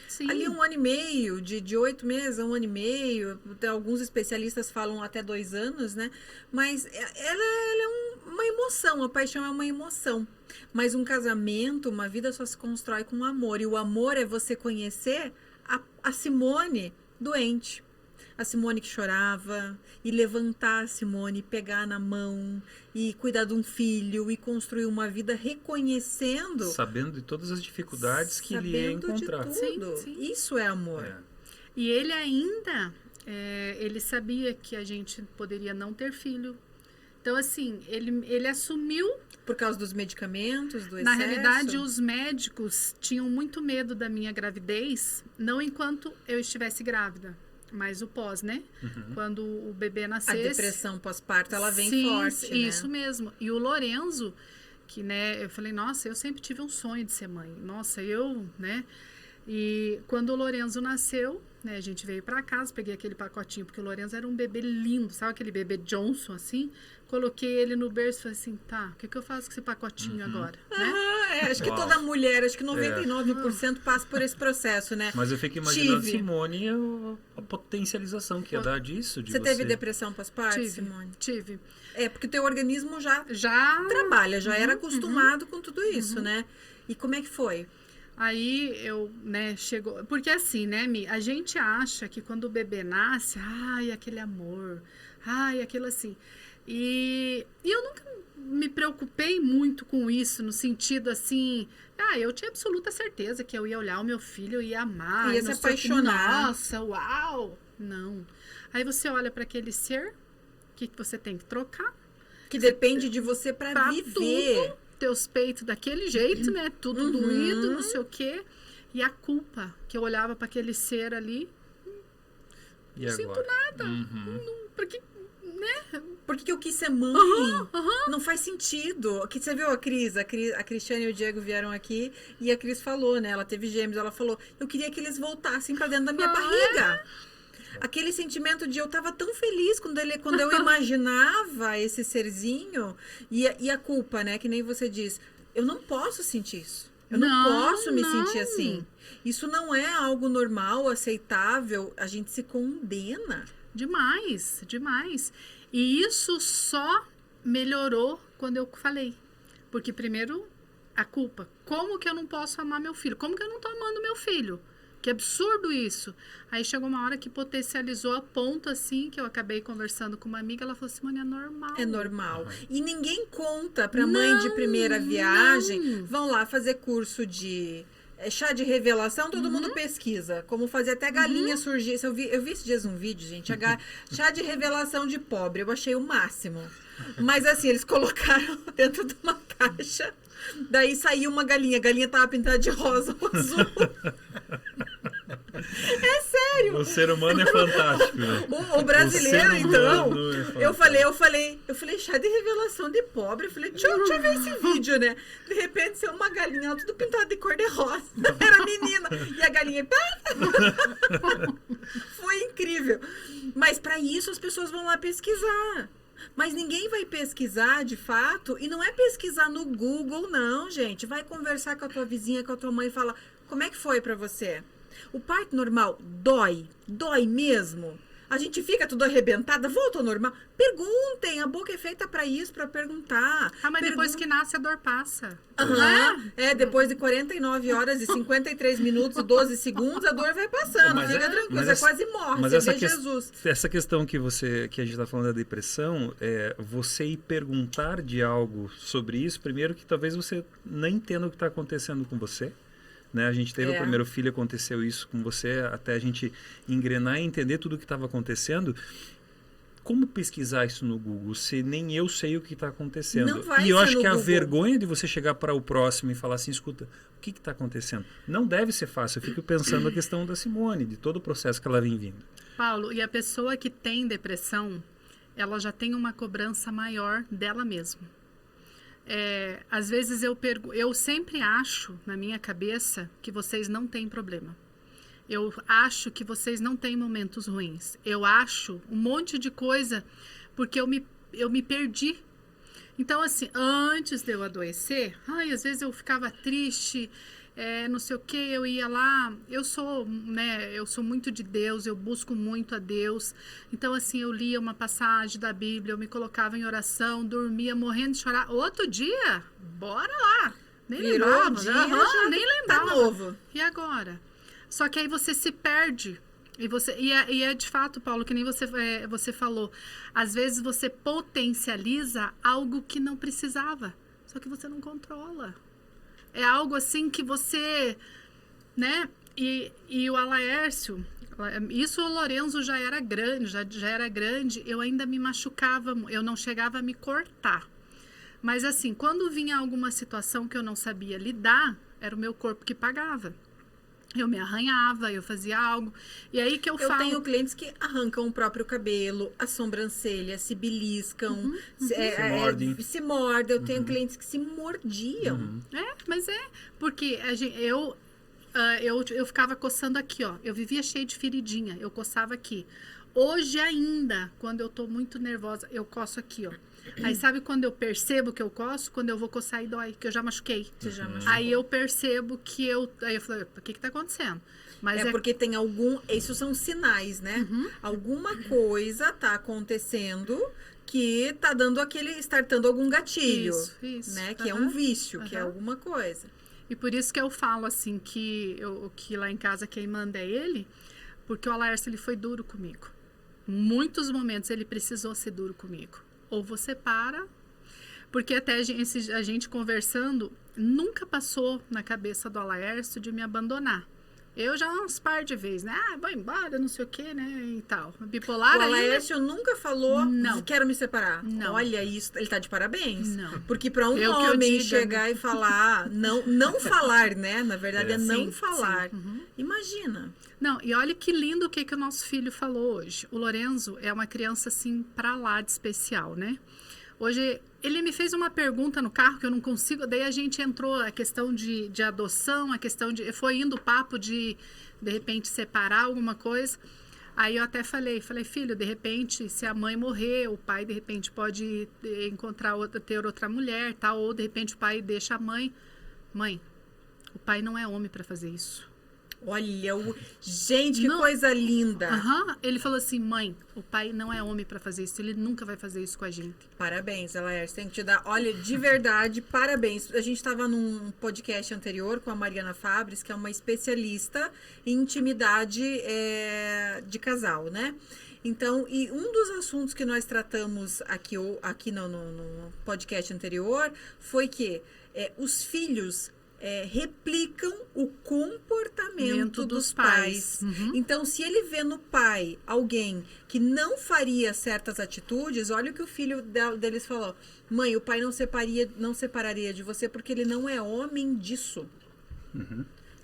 Sim. Ali 1 ano e meio, de 8 meses a 1 ano e meio, alguns especialistas falam até 2 anos, né? Mas ela é uma emoção, a paixão é uma emoção. Mas um casamento, uma vida só se constrói com amor. E o amor é você conhecer a Simone doente. A Simone que chorava, e levantar a Simone, pegar na mão, e cuidar de um filho, e construir uma vida reconhecendo... Sabendo de todas as dificuldades que ele ia encontrar. De tudo. Sim. Isso é amor. E ele ainda, ele sabia que a gente poderia não ter filho. Então, assim, ele assumiu... Por causa dos medicamentos, do excesso? Na realidade, os médicos tinham muito medo da minha gravidez, não enquanto eu estivesse grávida. Mas o pós, né? Quando o bebê nascesse... A depressão pós-parto, ela vem forte, né? Isso mesmo. E o Lorenzo, que, né? Eu falei, nossa, eu sempre tive um sonho de ser mãe. Nossa, né? E quando o Lorenzo nasceu, né? A gente veio pra casa, peguei aquele pacotinho, porque o Lorenzo era um bebê lindo, sabe aquele bebê Johnson, assim? Coloquei ele no berço e falei assim, tá, o que eu faço com esse pacotinho agora? Né? Acho que toda mulher, acho que 99% passa por esse processo, né? Mas eu fico imaginando, Simone, a potencialização que ia dar disso. Você teve depressão pós-parto, Simone? Tive. Porque o teu organismo já trabalha, já era acostumado com tudo isso, né? E como é que foi? Aí eu, né, chegou... Porque assim, né, Mi? A gente acha que quando o bebê nasce, aquele amor, aquilo assim... E eu nunca me preocupei muito com isso, no sentido assim... eu tinha absoluta certeza que eu ia olhar o meu filho, eu ia amar. Ia se apaixonar. Nossa, uau! Não. Aí você olha para aquele ser, que você tem que trocar. Que depende de você para viver. Tudo, teus peitos daquele jeito, né? Tudo doído, não sei o quê. E a culpa, que eu olhava para aquele ser ali... Não sinto nada. Porque... Né? Porque eu quis ser mãe, não faz sentido. Que você viu a Cristiane e o Diego vieram aqui e a Cris falou, né? Ela teve gêmeos, ela falou, eu queria que eles voltassem pra dentro da minha barriga. Aquele sentimento de eu tava tão feliz quando eu imaginava esse serzinho e a culpa, né? Que nem você diz, eu não posso sentir isso. Eu não posso me sentir assim. Isso não é algo normal, aceitável. A gente se condena. Demais. E isso só melhorou quando eu falei. Porque primeiro, a culpa. Como que eu não posso amar meu filho? Como que eu não tô amando meu filho? Que absurdo isso. Aí chegou uma hora que potencializou a ponto, assim, que eu acabei conversando com uma amiga, ela falou, Simone, é normal. É normal. E ninguém conta pra mãe de primeira viagem, vão lá fazer curso de chá de revelação, todo mundo pesquisa. Como fazer até galinha surgir. Eu vi esses dias um vídeo, gente, chá de revelação de pobre, eu achei o máximo. Mas assim, eles colocaram dentro de uma caixa, daí saiu uma galinha, a galinha tava pintada de rosa ou azul. É sério. O ser humano é fantástico. O brasileiro, então. Eu falei, chá de revelação de pobre. Eu falei, deixa eu ver esse vídeo, né? De repente, saiu uma galinha tudo pintada de cor de rosa. Era menina. E a galinha. Foi incrível. Mas para isso as pessoas vão lá pesquisar. Mas ninguém vai pesquisar, de fato, e não é pesquisar no Google, não, gente. Vai conversar com a tua vizinha, com a tua mãe e fala, como é que foi para você? O parto normal dói mesmo. A gente fica tudo arrebentada, volta ao normal. Perguntem, a boca é feita para isso, para perguntar. Mas depois que nasce a dor passa. Depois de 49 horas e 53 minutos e 12 segundos, a dor vai passando. Fica tranquilo, você quase morre, mas você vê Jesus. Essa questão que a gente está falando da depressão, você ir perguntar de algo sobre isso, primeiro que talvez você não entenda o que está acontecendo com você. Né? A gente teve o primeiro filho, aconteceu isso com você, até a gente engrenar e entender tudo o que estava acontecendo. Como pesquisar isso no Google, se nem eu sei o que está acontecendo? Não vai e eu ser acho no que Google. a vergonha de você chegar para o próximo e falar assim, escuta, o que está acontecendo? Não deve ser fácil. Eu fico pensando a questão da Simone, de todo o processo que ela vem vindo. Paulo, e a pessoa que tem depressão, ela já tem uma cobrança maior dela mesma. Às vezes eu sempre acho na minha cabeça que vocês não têm problema. Eu acho que vocês não têm momentos ruins. Eu acho um monte de coisa porque eu me perdi. Então, assim, antes de eu adoecer, às vezes eu ficava triste, não sei o que, eu ia lá, eu sou muito de Deus, eu busco muito a Deus. Então, assim, eu lia uma passagem da Bíblia, eu me colocava em oração, dormia morrendo de chorar. Outro dia, bora lá. Nem lembrava, nem lembrava. Tá novo. E agora? Só que aí você se perde. E é de fato, Paulo, que nem você falou. Às vezes você potencializa algo que não precisava, só que você não controla. É algo assim que você, né? E o Alaércio, isso o Lorenzo já era grande, eu ainda me machucava, eu não chegava a me cortar. Mas assim, quando vinha alguma situação que eu não sabia lidar, era o meu corpo que pagava. Eu me arranhava, eu fazia algo. E aí que eu falo... tenho clientes que arrancam o próprio cabelo, a sobrancelha, se beliscam, se mordem. Eu tenho clientes que se mordiam. Porque eu ficava coçando aqui, ó. Eu vivia cheia de feridinha, eu coçava aqui. Hoje ainda, quando eu tô muito nervosa, eu coço aqui, ó. Aí sabe quando eu percebo que eu coço? Quando eu vou coçar e dói, que eu já machuquei. Você já machucou. Aí eu percebo que aí eu falei, o que tá acontecendo? Mas porque tem isso são sinais, né? Alguma coisa tá acontecendo que tá dando startando algum gatilho. Isso. Né? Que é um vício, que é alguma coisa. E por isso que eu falo assim, que lá em casa quem manda é ele, porque o Alaércio, ele foi duro comigo. Em muitos momentos ele precisou ser duro comigo. Ou você para, porque até a gente conversando, nunca passou na cabeça do Alaércio de me abandonar. Eu já uns par de vezes, né? Vou embora, não sei o que, né? E tal. Bipolar. O Alaércio nunca falou, não, quero me separar. Não. Olha isso, ele tá de parabéns. Não. Porque para um homem chegar e falar, não falar, né? Na verdade não falar. Imagina. Não, e olha que lindo o que o nosso filho falou hoje. O Lorenzo é uma criança, assim, pra lá de especial, né? Hoje, ele me fez uma pergunta no carro que eu não consigo... Daí a gente entrou a questão de adoção, a questão de... Foi indo o papo de repente, separar alguma coisa. Aí eu até falei, filho, de repente, se a mãe morrer, o pai, de repente, pode ter outra mulher, tal, ou, de repente, o pai deixa a mãe. Mãe, o pai não é homem pra fazer isso. Olha, gente, que coisa linda. Ele falou assim, mãe, o pai não é homem pra fazer isso, ele nunca vai fazer isso com a gente. Parabéns, Laércio, tem que te dar, olha, de verdade, parabéns. A gente estava num podcast anterior com a Mariana Fabres, que é uma especialista em intimidade de casal, né? Então, e um dos assuntos que nós tratamos aqui no podcast anterior foi que os filhos replicam o comportamento dos pais. Então, se ele vê no pai alguém que não faria certas atitudes, olha o que o filho deles falou. Mãe, o pai não separaria de você porque ele não é homem disso.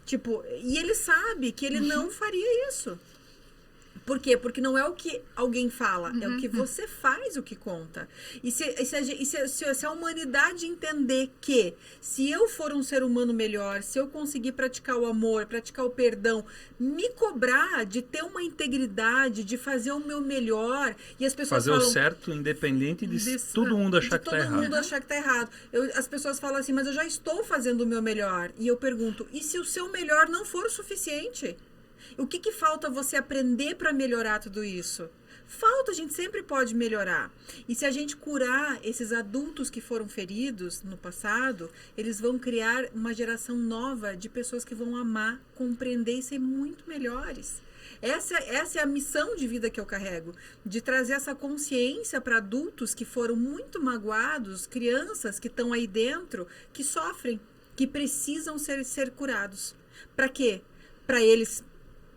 Tipo, e ele sabe que ele não faria isso. Por quê? Porque não é o que alguém fala, é o que você faz o que conta. E se a humanidade entender que se eu for um ser humano melhor, se eu conseguir praticar o amor, praticar o perdão, me cobrar de ter uma integridade, de fazer o meu melhor, e as pessoas fazer falam, o certo independente de todo mundo achar que está errado. Todo mundo achar que está errado. As pessoas falam assim, mas eu já estou fazendo o meu melhor. E eu pergunto, e se o seu melhor não for o suficiente? O que falta você aprender para melhorar tudo isso? Falta, a gente sempre pode melhorar. E se a gente curar esses adultos que foram feridos no passado, eles vão criar uma geração nova de pessoas que vão amar, compreender e ser muito melhores. Essa é a missão de vida que eu carrego, de trazer essa consciência para adultos que foram muito magoados, crianças que estão aí dentro, que sofrem, que precisam ser curados. Para quê? Para eles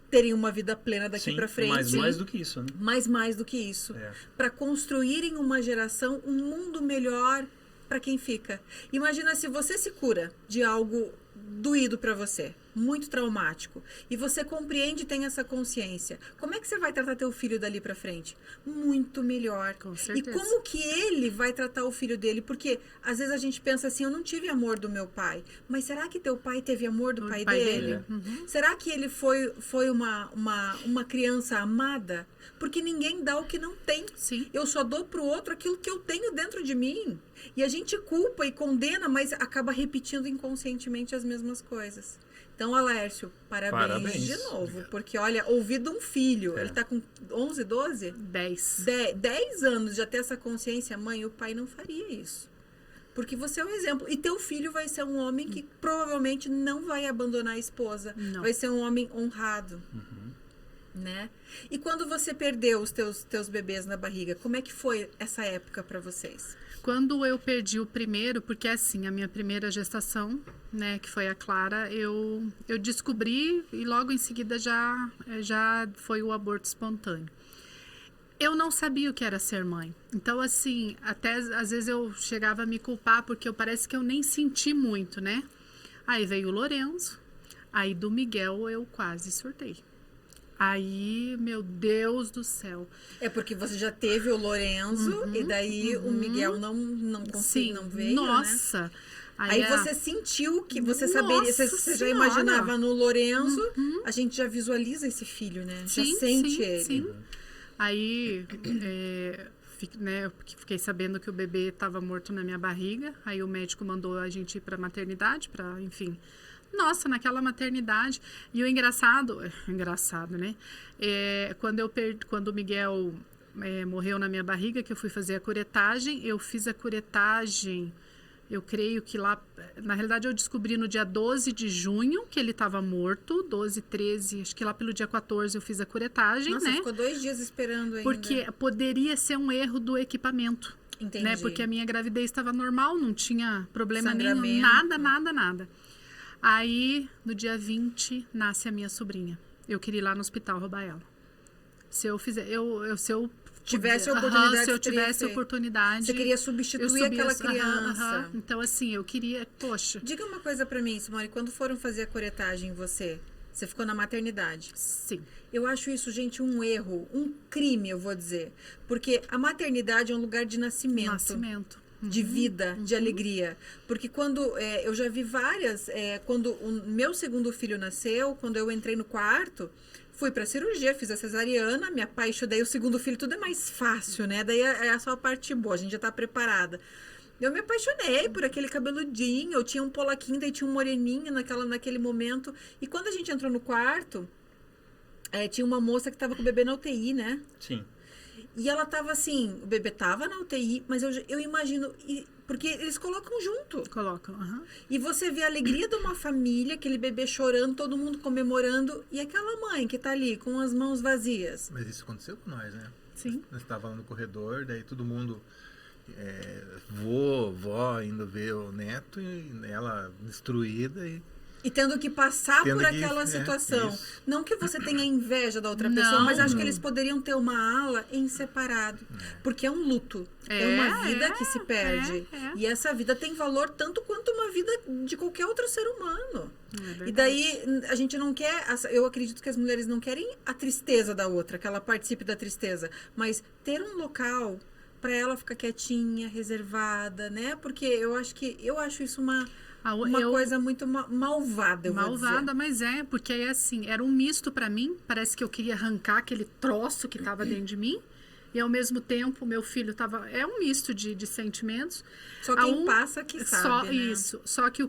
terem uma vida plena daqui para frente. Mas mais do que isso, né? Mais do que isso. Para construírem uma geração, um mundo melhor para quem fica. Imagina se você se cura de algo doído para você, muito traumático, e você compreende e tem essa consciência. Como é que você vai tratar teu filho dali para frente? Muito melhor. Com certeza. E como que ele vai tratar o filho dele? Porque às vezes a gente pensa assim, eu não tive amor do meu pai. Mas será que teu pai teve amor do pai dele? Será que ele foi uma criança amada? Porque ninguém dá o que não tem. Sim. Eu só dou pro outro aquilo que eu tenho dentro de mim. E a gente culpa e condena, mas acaba repetindo inconscientemente as mesmas coisas. Então, Laércio, parabéns de novo. Porque, olha, ouvir de um filho, ele tá com 11, 12? 10. 10 anos de ter essa consciência. Mãe, o pai não faria isso. Porque você é um exemplo. E teu filho vai ser um homem que provavelmente não vai abandonar a esposa. Não. Vai ser um homem honrado. Né? E quando você perdeu os teus bebês na barriga, como é que foi essa época para vocês? Quando eu perdi o primeiro, porque assim, a minha primeira gestação, né, que foi a Clara, eu descobri e logo em seguida já foi o aborto espontâneo. Eu não sabia o que era ser mãe. Então, assim, até às vezes eu chegava a me culpar porque parece que eu nem senti muito, né? Aí veio o Lorenzo, aí do Miguel eu quase surtei. Aí, meu Deus do céu. É porque você já teve o Lorenzo e daí o Miguel não conseguiu, não veio, nossa. Né? Aí você sentiu que você saberia, você já imaginava no Lorenzo, a gente já visualiza esse filho, né? Já sente ele. Sim. Aí, né, fiquei sabendo que o bebê estava morto na minha barriga. Aí o médico mandou a gente ir para maternidade, para, enfim. Nossa, naquela maternidade. E o engraçado, né? Quando o Miguel morreu na minha barriga, que eu fui fazer a curetagem, eu fiz a curetagem, eu creio que lá, na realidade eu descobri no dia 12 de junho que ele estava morto, 12, 13, acho que lá pelo dia 14 eu fiz a curetagem, Nossa, né? Ficou 2 dias esperando ainda. Porque poderia ser um erro do equipamento. Entendi. Né? Porque a minha gravidez estava normal, não tinha problema nenhum, nada. Aí, no dia 20, nasce a minha sobrinha. Eu queria ir lá no hospital roubar ela. Se eu tivesse oportunidade, se eu tivesse oportunidade, você queria substituir aquela criança. Então, assim, eu queria, poxa. Diga uma coisa pra mim, Simone, quando foram fazer a curetagem você ficou na maternidade? Sim. Eu acho isso, gente, um erro, um crime, eu vou dizer. Porque a maternidade é um lugar de nascimento. De vida, de alegria. Porque quando eu já vi várias, quando o meu segundo filho nasceu, quando eu entrei no quarto, fui pra cirurgia, fiz a cesariana, me apaixonei, o segundo filho tudo é mais fácil, né? Daí é só a parte boa, a gente já tá preparada. Eu me apaixonei por aquele cabeludinho. Eu tinha um polaquinho, daí tinha um moreninho naquele momento. E quando a gente entrou no quarto, tinha uma moça que tava com o bebê na UTI, né? Sim. E ela tava assim, o bebê tava na UTI, mas eu imagino... Porque eles colocam junto. Colocam, aham. E você vê a alegria de uma família, aquele bebê chorando, todo mundo comemorando. E aquela mãe que tá ali com as mãos vazias. Mas isso aconteceu com nós, né? Sim. Nós estávamos no corredor, daí todo mundo... vó indo ver o neto e ela destruída e tendo que passar por aquela situação. Isso. Não que você tenha inveja da outra pessoa, mas acho que eles poderiam ter uma ala em separado. Porque é um luto. É uma vida que se perde. E essa vida tem valor tanto quanto uma vida de qualquer outro ser humano. E daí a gente não quer... Eu acredito que as mulheres não querem a tristeza da outra, que ela participe da tristeza. Mas ter um local... para ela ficar quietinha, reservada, né? Porque eu acho isso uma coisa muito malvada, malvada, mas porque é assim, era um misto para mim, parece que eu queria arrancar aquele troço que estava dentro de mim, e ao mesmo tempo meu filho é um misto de sentimentos. Só quem passa que sabe, né? Isso. Só que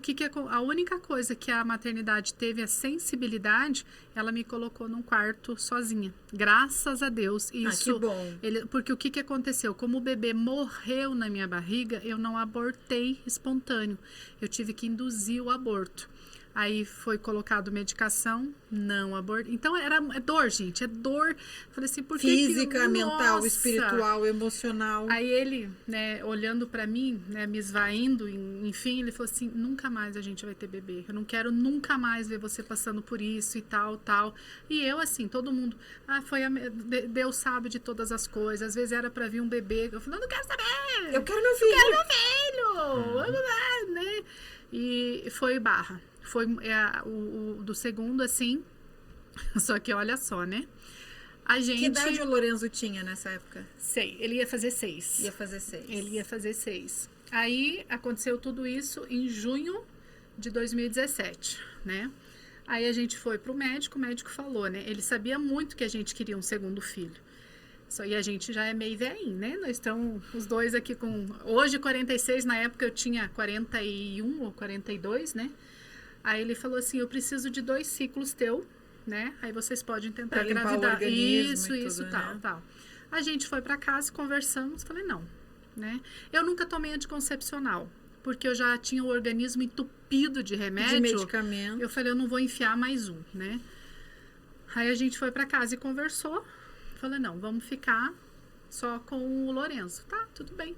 a única coisa que a maternidade teve a sensibilidade, ela me colocou num quarto sozinha. Graças a Deus. Isso, que bom. Porque o que aconteceu? Como o bebê morreu na minha barriga, eu não abortei espontâneo. Eu tive que induzir o aborto. Aí foi colocado medicação, não aborto. Então é dor, gente, é dor. Falei assim, por que física, mental, espiritual, emocional. Aí ele, né, olhando pra mim, né, me esvaindo, enfim, ele falou assim, nunca mais a gente vai ter bebê. Eu não quero nunca mais ver você passando por isso e tal. E eu, assim, todo mundo, Deus sabe de todas as coisas. Às vezes era pra vir um bebê. Eu falei, eu não quero saber. Eu quero meu filho. Eu quero meu filho. Né? E foi barra. Foi o do segundo, assim. Só que olha só, né? A gente... Que idade o Lorenzo tinha nessa época? Ele ia fazer 6. Ele ia fazer 6. Aí aconteceu tudo isso em junho de 2017, né? Aí a gente foi pro médico, o médico falou, né? Ele sabia muito que a gente queria um segundo filho. E a gente já é meio velhinho, né? Nós estamos os dois aqui com... Hoje 46, na época eu tinha 41 ou 42, né? Aí ele falou assim, eu preciso de 2 ciclos teu, né? Aí vocês podem tentar engravidar. Isso, tal. A gente foi pra casa, conversamos, falei, não, né? Eu nunca tomei anticoncepcional, porque eu já tinha o organismo entupido de remédio. De medicamento. Eu falei, eu não vou enfiar mais um, né? Aí a gente foi pra casa e conversou. Falei, não, vamos ficar só com o Lorenzo. Tá, tudo bem.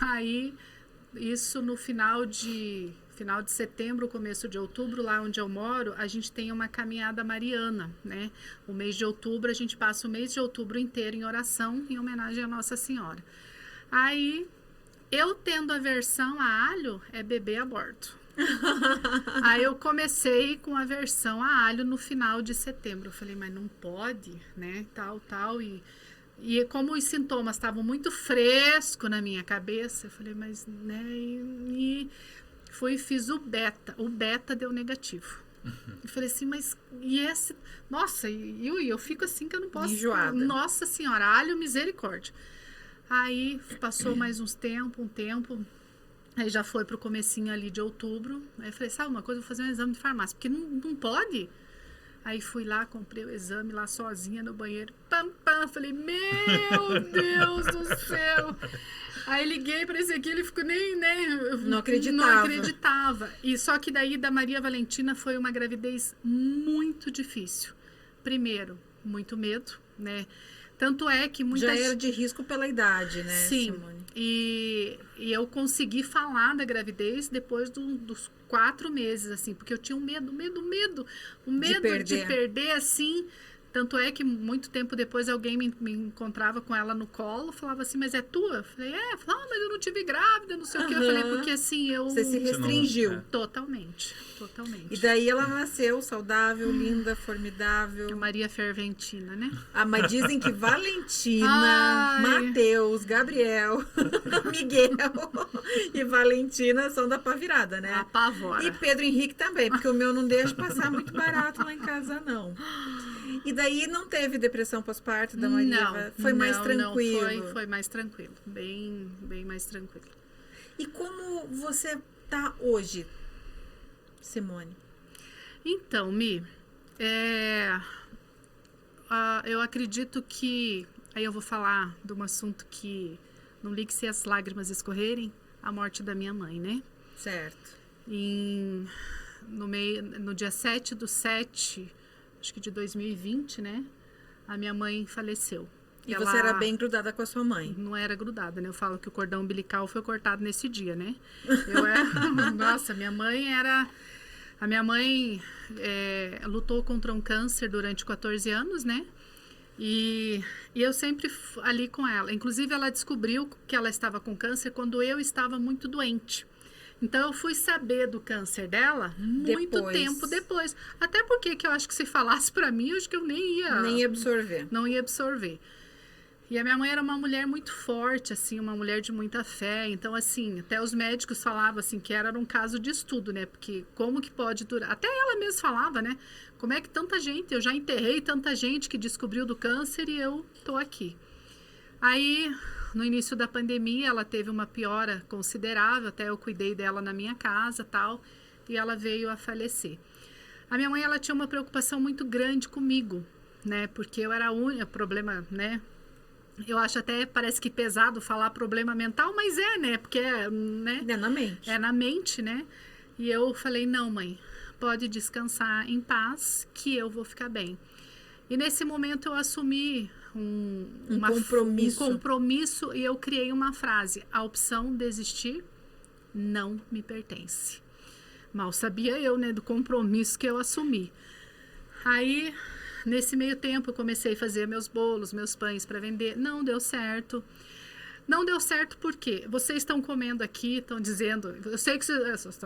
Aí, isso no final de setembro, começo de outubro, lá onde eu moro, a gente tem uma caminhada mariana, né? O mês de outubro, a gente passa o mês de outubro inteiro em oração, em homenagem à Nossa Senhora. Aí, eu tendo aversão a alho, é bebê aborto. Aí eu comecei com aversão a alho no final de setembro. Eu falei, mas não pode, né? Tal. E como os sintomas estavam muito frescos na minha cabeça, eu falei, mas, né? E fiz o beta. O beta deu negativo. Eu falei assim, mas e esse... Nossa, eu fico assim que eu não posso... Enjoada. Nossa Senhora, alho, misericórdia. Aí passou mais um tempo... Aí já foi pro comecinho ali de outubro. Aí eu falei, sabe uma coisa, eu vou fazer um exame de farmácia, porque não pode. Aí fui lá, comprei o exame lá sozinha no banheiro. Falei, meu Deus do céu. Aí liguei para esse aqui, ele ficou nem não acreditava. E só que daí da Maria Valentina foi uma gravidez muito difícil. Primeiro, muito medo, né? Tanto é que muita já era de risco pela idade, né, sim, Simone? E eu consegui falar da gravidez depois dos 4 meses, assim, porque eu tinha um medo de perder, assim. Tanto é que muito tempo depois alguém me encontrava com ela no colo, falava assim, mas é tua? Eu falei, falava, mas eu não tive grávida, não sei o que. Eu falei, porque assim, Você se restringiu. Totalmente. E daí ela nasceu saudável, linda, formidável. Maria Ferventina, né? Mas dizem que Valentina, Mateus, Gabriel, Miguel e Valentina são da pá virada, né? Apavora. E Pedro Henrique também, porque o meu não deixa passar muito barato lá em casa, não. E daí não teve depressão pós-parto da Maria? Foi mais tranquilo? Não, foi mais tranquilo. Bem mais tranquilo. E como você tá hoje, Simone? Então, Mi, eu acredito que... Aí eu vou falar de um assunto que não ligue se as lágrimas escorrerem, a morte da minha mãe, né? Certo. No dia 7/7, acho que de 2020, né? A minha mãe faleceu. E você era bem grudada com a sua mãe? Não era grudada, né? Eu falo que o cordão umbilical foi cortado nesse dia, né? Nossa, minha mãe era... A minha mãe lutou contra um câncer durante 14 anos, né? E eu sempre ali com ela. Inclusive, ela descobriu que ela estava com câncer quando eu estava muito doente. Então, eu fui saber do câncer dela muito tempo depois. Até porque que eu acho que se falasse pra mim, eu acho que eu nem ia absorver. Não ia absorver. E a minha mãe era uma mulher muito forte, assim, uma mulher de muita fé. Então, assim, até os médicos falavam, assim, que era um caso de estudo, né? Porque como que pode durar... Até ela mesma falava, né? Como é que tanta gente... Eu já enterrei tanta gente que descobriu do câncer e eu tô aqui. Aí, no início da pandemia, ela teve uma piora considerável. Até eu cuidei dela na minha casa e tal. E ela veio a falecer. A minha mãe, ela tinha uma preocupação muito grande comigo, né? Porque eu era a única... Problema, né? Eu acho até, parece que pesado falar problema mental, mas né? Porque né? É na mente. É na mente, né? E eu falei, não, mãe, pode descansar em paz, que eu vou ficar bem. E nesse momento eu assumi um compromisso e eu criei uma frase, a opção desistir não me pertence. Mal sabia eu, né, do compromisso que eu assumi. Aí... Nesse meio tempo, eu comecei a fazer meus bolos, meus pães para vender. Não deu certo. Não deu certo por quê? Vocês estão comendo aqui, estão dizendo... Eu sei que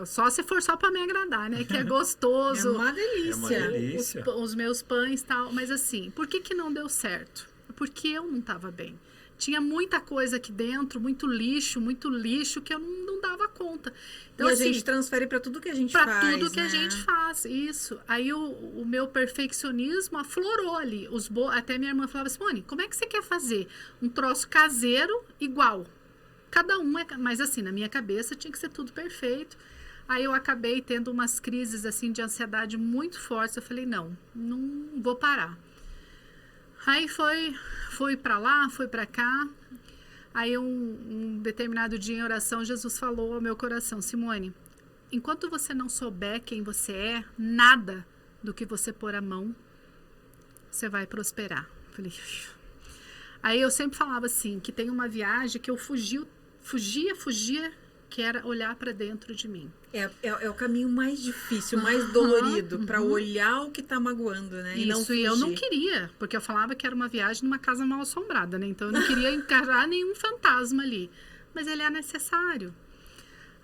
só se for só para me agradar, né? Que é gostoso. É uma delícia. É uma delícia. Os meus pães e tal. Mas assim, por que não deu certo? Porque eu não estava bem. Tinha muita coisa aqui dentro, muito lixo que eu não dava conta. Então, e a assim, gente transfere para tudo que a gente faz, para tudo que né? a gente faz, isso. Aí o meu perfeccionismo aflorou ali. Até minha irmã falava, Simone, como é que você quer fazer um troço caseiro igual? Cada um mas assim, na minha cabeça tinha que ser tudo perfeito. Aí eu acabei tendo umas crises assim de ansiedade muito fortes. Eu falei, não vou parar. Aí fui para lá, fui para cá. Aí um determinado dia em oração, Jesus falou ao meu coração, Simone, enquanto você não souber quem você é, nada do que você pôr a mão, você vai prosperar. Falei, aí eu sempre falava assim, que tem uma viagem que eu fugia, que era olhar para dentro de mim. É o caminho mais difícil, mais dolorido, para olhar o que tá magoando, né? Isso, e eu não queria, porque eu falava que era uma viagem numa casa mal assombrada, né? Então eu não queria encarar nenhum fantasma ali. Mas ele é necessário.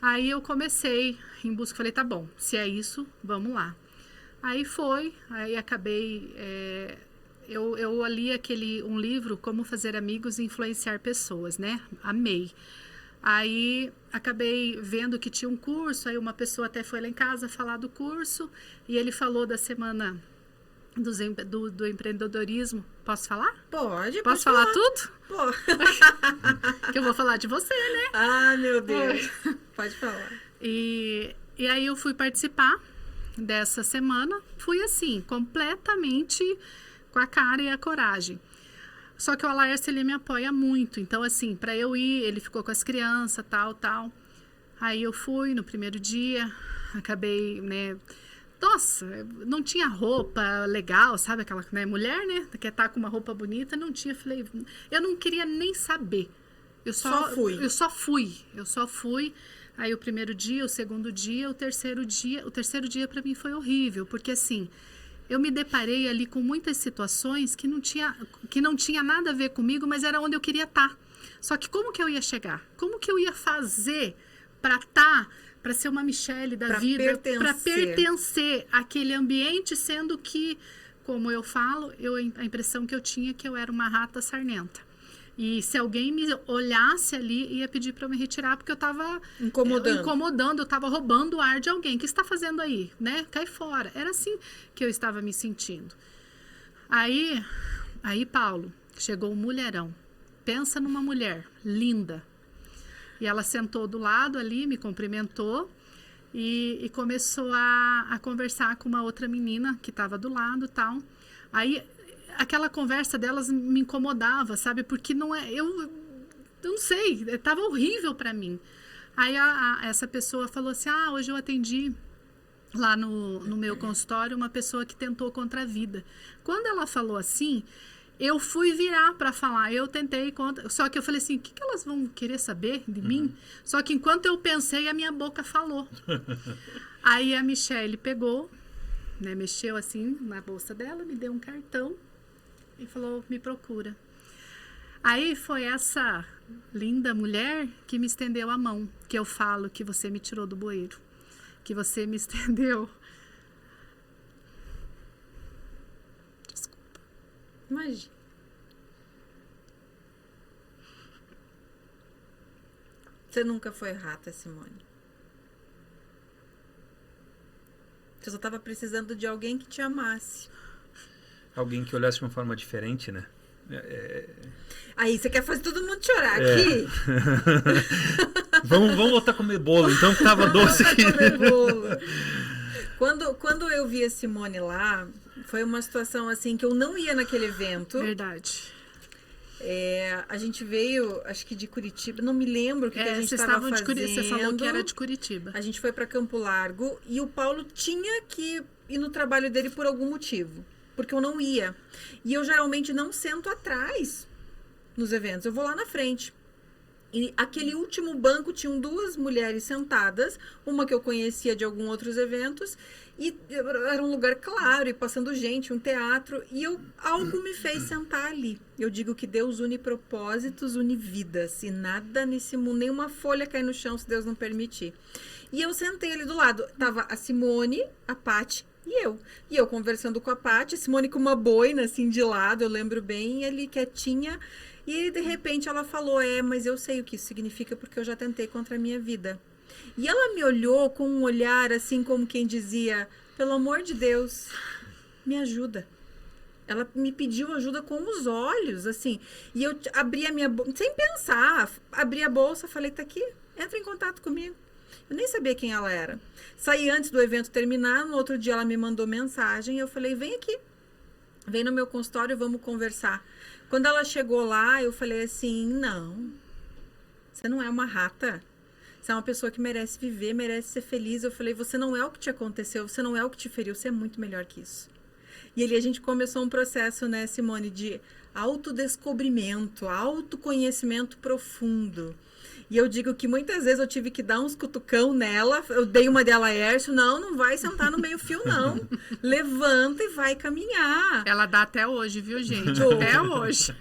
Aí eu comecei em busca, falei, tá bom, se é isso, vamos lá. Aí acabei... Eu li um livro, Como Fazer Amigos e Influenciar Pessoas, né? Amei. Aí acabei vendo que tinha um curso, aí uma pessoa até foi lá em casa falar do curso, e ele falou da semana do empreendedorismo. Posso falar? Pode. Posso falar tudo? Pode. Que eu vou falar de você, né? Ah, meu Deus. Pode falar. E aí eu fui participar dessa semana, fui assim, completamente com a cara e a coragem. Só que o Alaércio, ele me apoia muito. Então, assim, para eu ir, ele ficou com as crianças, tal. Aí eu fui no primeiro dia, acabei, né... Nossa, não tinha roupa legal, sabe? Aquela, né, mulher, né? Quer estar com uma roupa bonita, não tinha. Falei, eu não queria nem saber. Eu só fui. Aí o primeiro dia, o segundo dia, o terceiro dia para mim foi horrível, porque assim... Eu me deparei ali com muitas situações que não tinha nada a ver comigo, mas era onde eu queria estar. Só que como que eu ia chegar? Como que eu ia fazer para ser uma Michele da vida, para pertencer àquele ambiente, sendo que, como eu falo, a impressão que eu tinha é que eu era uma rata sarnenta. E se alguém me olhasse ali, ia pedir para eu me retirar, porque eu estava incomodando, eu estava roubando o ar de alguém. O que você está fazendo aí? Né? Cai fora. Era assim que eu estava me sentindo. Aí, Paulo, chegou um mulherão. Pensa numa mulher linda. E ela sentou do lado ali, me cumprimentou e começou a conversar com uma outra menina que estava do lado e tal. Aí, aquela conversa delas me incomodava, sabe? Porque eu não sei, estava horrível para mim. Aí essa pessoa falou assim, hoje eu atendi lá no meu consultório uma pessoa que tentou contra a vida. Quando ela falou assim, eu fui virar para falar, eu tentei contra... Só que eu falei assim, o que elas vão querer saber de mim? Só que enquanto eu pensei, a minha boca falou. Aí a Michele pegou, né, mexeu assim na bolsa dela, me deu um cartão e falou, me procura. Aí foi essa linda mulher que me estendeu a mão, que eu falo que você me tirou do bueiro, que você me estendeu. Desculpa. Imagina. Você nunca foi rata, Simone. Você só estava precisando de alguém que te amasse. Alguém que olhasse de uma forma diferente, né? Aí, você quer fazer todo mundo chorar aqui? Vamos voltar a comer bolo, então, que tava doce aqui. Comer bolo. Quando eu vi a Simone lá, foi uma situação assim que eu não ia naquele evento. Verdade. A gente veio, acho que de Curitiba, não me lembro o que a gente estava fazendo. Você falou que era de Curitiba. A gente foi para Campo Largo e o Paulo tinha que ir no trabalho dele por algum motivo. Porque eu não ia. E eu geralmente não sento atrás nos eventos. Eu vou lá na frente. E aquele último banco tinham 2 mulheres sentadas. Uma que eu conhecia de alguns outros eventos. E era um lugar claro, e passando gente, um teatro. E algo me fez sentar ali. Eu digo que Deus une propósitos, une vidas. E nada nesse mundo, nenhuma folha cai no chão se Deus não permitir. E eu sentei ali do lado. Tava a Simone, a Paty e eu conversando com a Paty, a Simone com uma boina assim de lado, eu lembro bem, ali quietinha, e de repente ela falou, mas eu sei o que isso significa porque eu já tentei contra a minha vida. E ela me olhou com um olhar assim como quem dizia, pelo amor de Deus, me ajuda. Ela me pediu ajuda com os olhos, assim, e eu abri a minha bolsa, sem pensar, abri a bolsa, falei, tá aqui, entra em contato comigo. Eu nem sabia quem ela era. Saí antes do evento terminar, no outro dia ela me mandou mensagem, eu falei, vem aqui, vem no meu consultório, vamos conversar. Quando ela chegou lá, eu falei assim, não, você não é uma rata, você é uma pessoa que merece viver, merece ser feliz. Eu falei, você não é o que te aconteceu, você não é o que te feriu, você é muito melhor que isso. E ali a gente começou um processo, né, Simone, de autodescobrimento, autoconhecimento profundo. E eu digo que muitas vezes eu tive que dar uns cutucão nela. Eu dei uma dela, Hércio, não vai sentar no meio fio, não. Levanta e vai caminhar. Ela dá até hoje, viu, gente? Até hoje.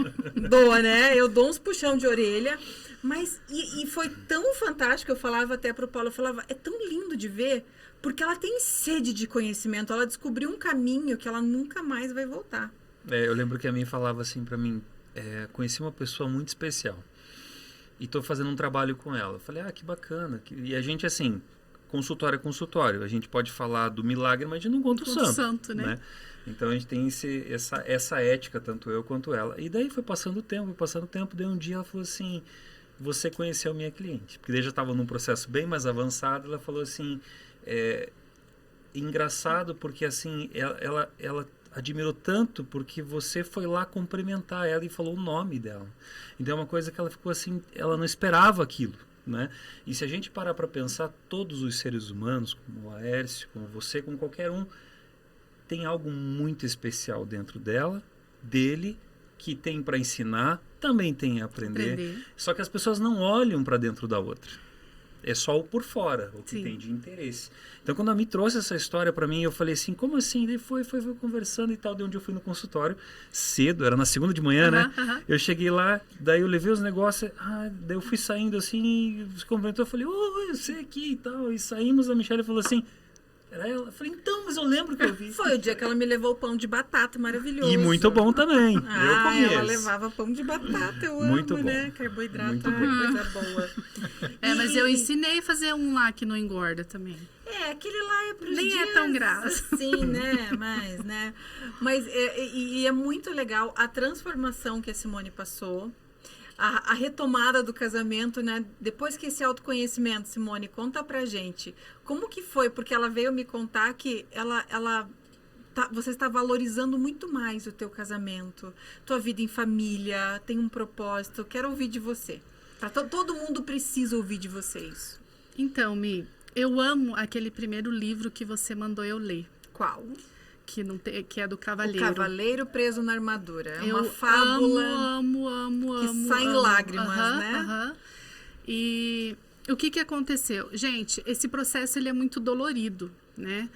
Doa, né? Eu dou uns puxão de orelha. Mas, e foi tão fantástico, eu falava até pro Paulo, eu falava, é tão lindo de ver, porque ela tem sede de conhecimento, ela descobriu um caminho que ela nunca mais vai voltar. Eu lembro que a minha falava assim pra mim, conheci uma pessoa muito especial. E estou fazendo um trabalho com ela. Eu falei, que bacana. E a gente, assim, consultório é consultório. A gente pode falar do milagre, mas a gente não conta o santo, né? Então, a gente tem essa ética, tanto eu quanto ela. E daí foi passando o tempo. Daí um dia ela falou assim, você conheceu minha cliente. Porque daí já estava num processo bem mais avançado. Ela falou assim, engraçado porque, assim, ela admirou tanto porque você foi lá cumprimentar ela e falou o nome dela. Então é uma coisa que ela ficou assim, ela não esperava aquilo, né? E se a gente parar para pensar, todos os seres humanos, como o Aércio, como você, como qualquer um, tem algo muito especial dentro dele, que tem para ensinar, também tem a aprender. Só que as pessoas não olham para dentro da outra. É só o por fora, o que tem de interesse. Então, quando ela me trouxe essa história para mim, eu falei assim, como assim? Daí foi conversando e tal. De onde eu fui no consultório, cedo, era na segunda de manhã, né? Eu cheguei lá, daí eu levei os negócios, daí eu fui saindo assim, se comentou, eu falei, eu sei aqui e tal. E saímos, a Michele falou assim, era ela? Eu falei, então, mas eu lembro que eu vi. Foi o dia que ela me levou o pão de batata maravilhoso. E muito bom também. Ela levava pão de batata, eu muito amo, bom. né? Carboidrato, coisa boa. Mas eu ensinei a fazer um lá que não engorda também. Aquele lá é pros nem dias, é tão graça. Sim, né? Mas é muito legal a transformação que a Simone passou. a retomada do casamento, né? Depois que esse autoconhecimento, Simone, conta pra gente. Como que foi? Porque ela veio me contar que você está valorizando muito mais o teu casamento, tua vida em família, tem um propósito. Quero ouvir de você. Todo mundo precisa ouvir de vocês. Então, Mi, eu amo aquele primeiro livro que você mandou eu ler. Qual? Que é do Cavaleiro. O Cavaleiro Preso na Armadura. É uma fábula amo. Que sai em lágrimas, né? E o que aconteceu? Gente, esse processo ele é muito dolorido, né?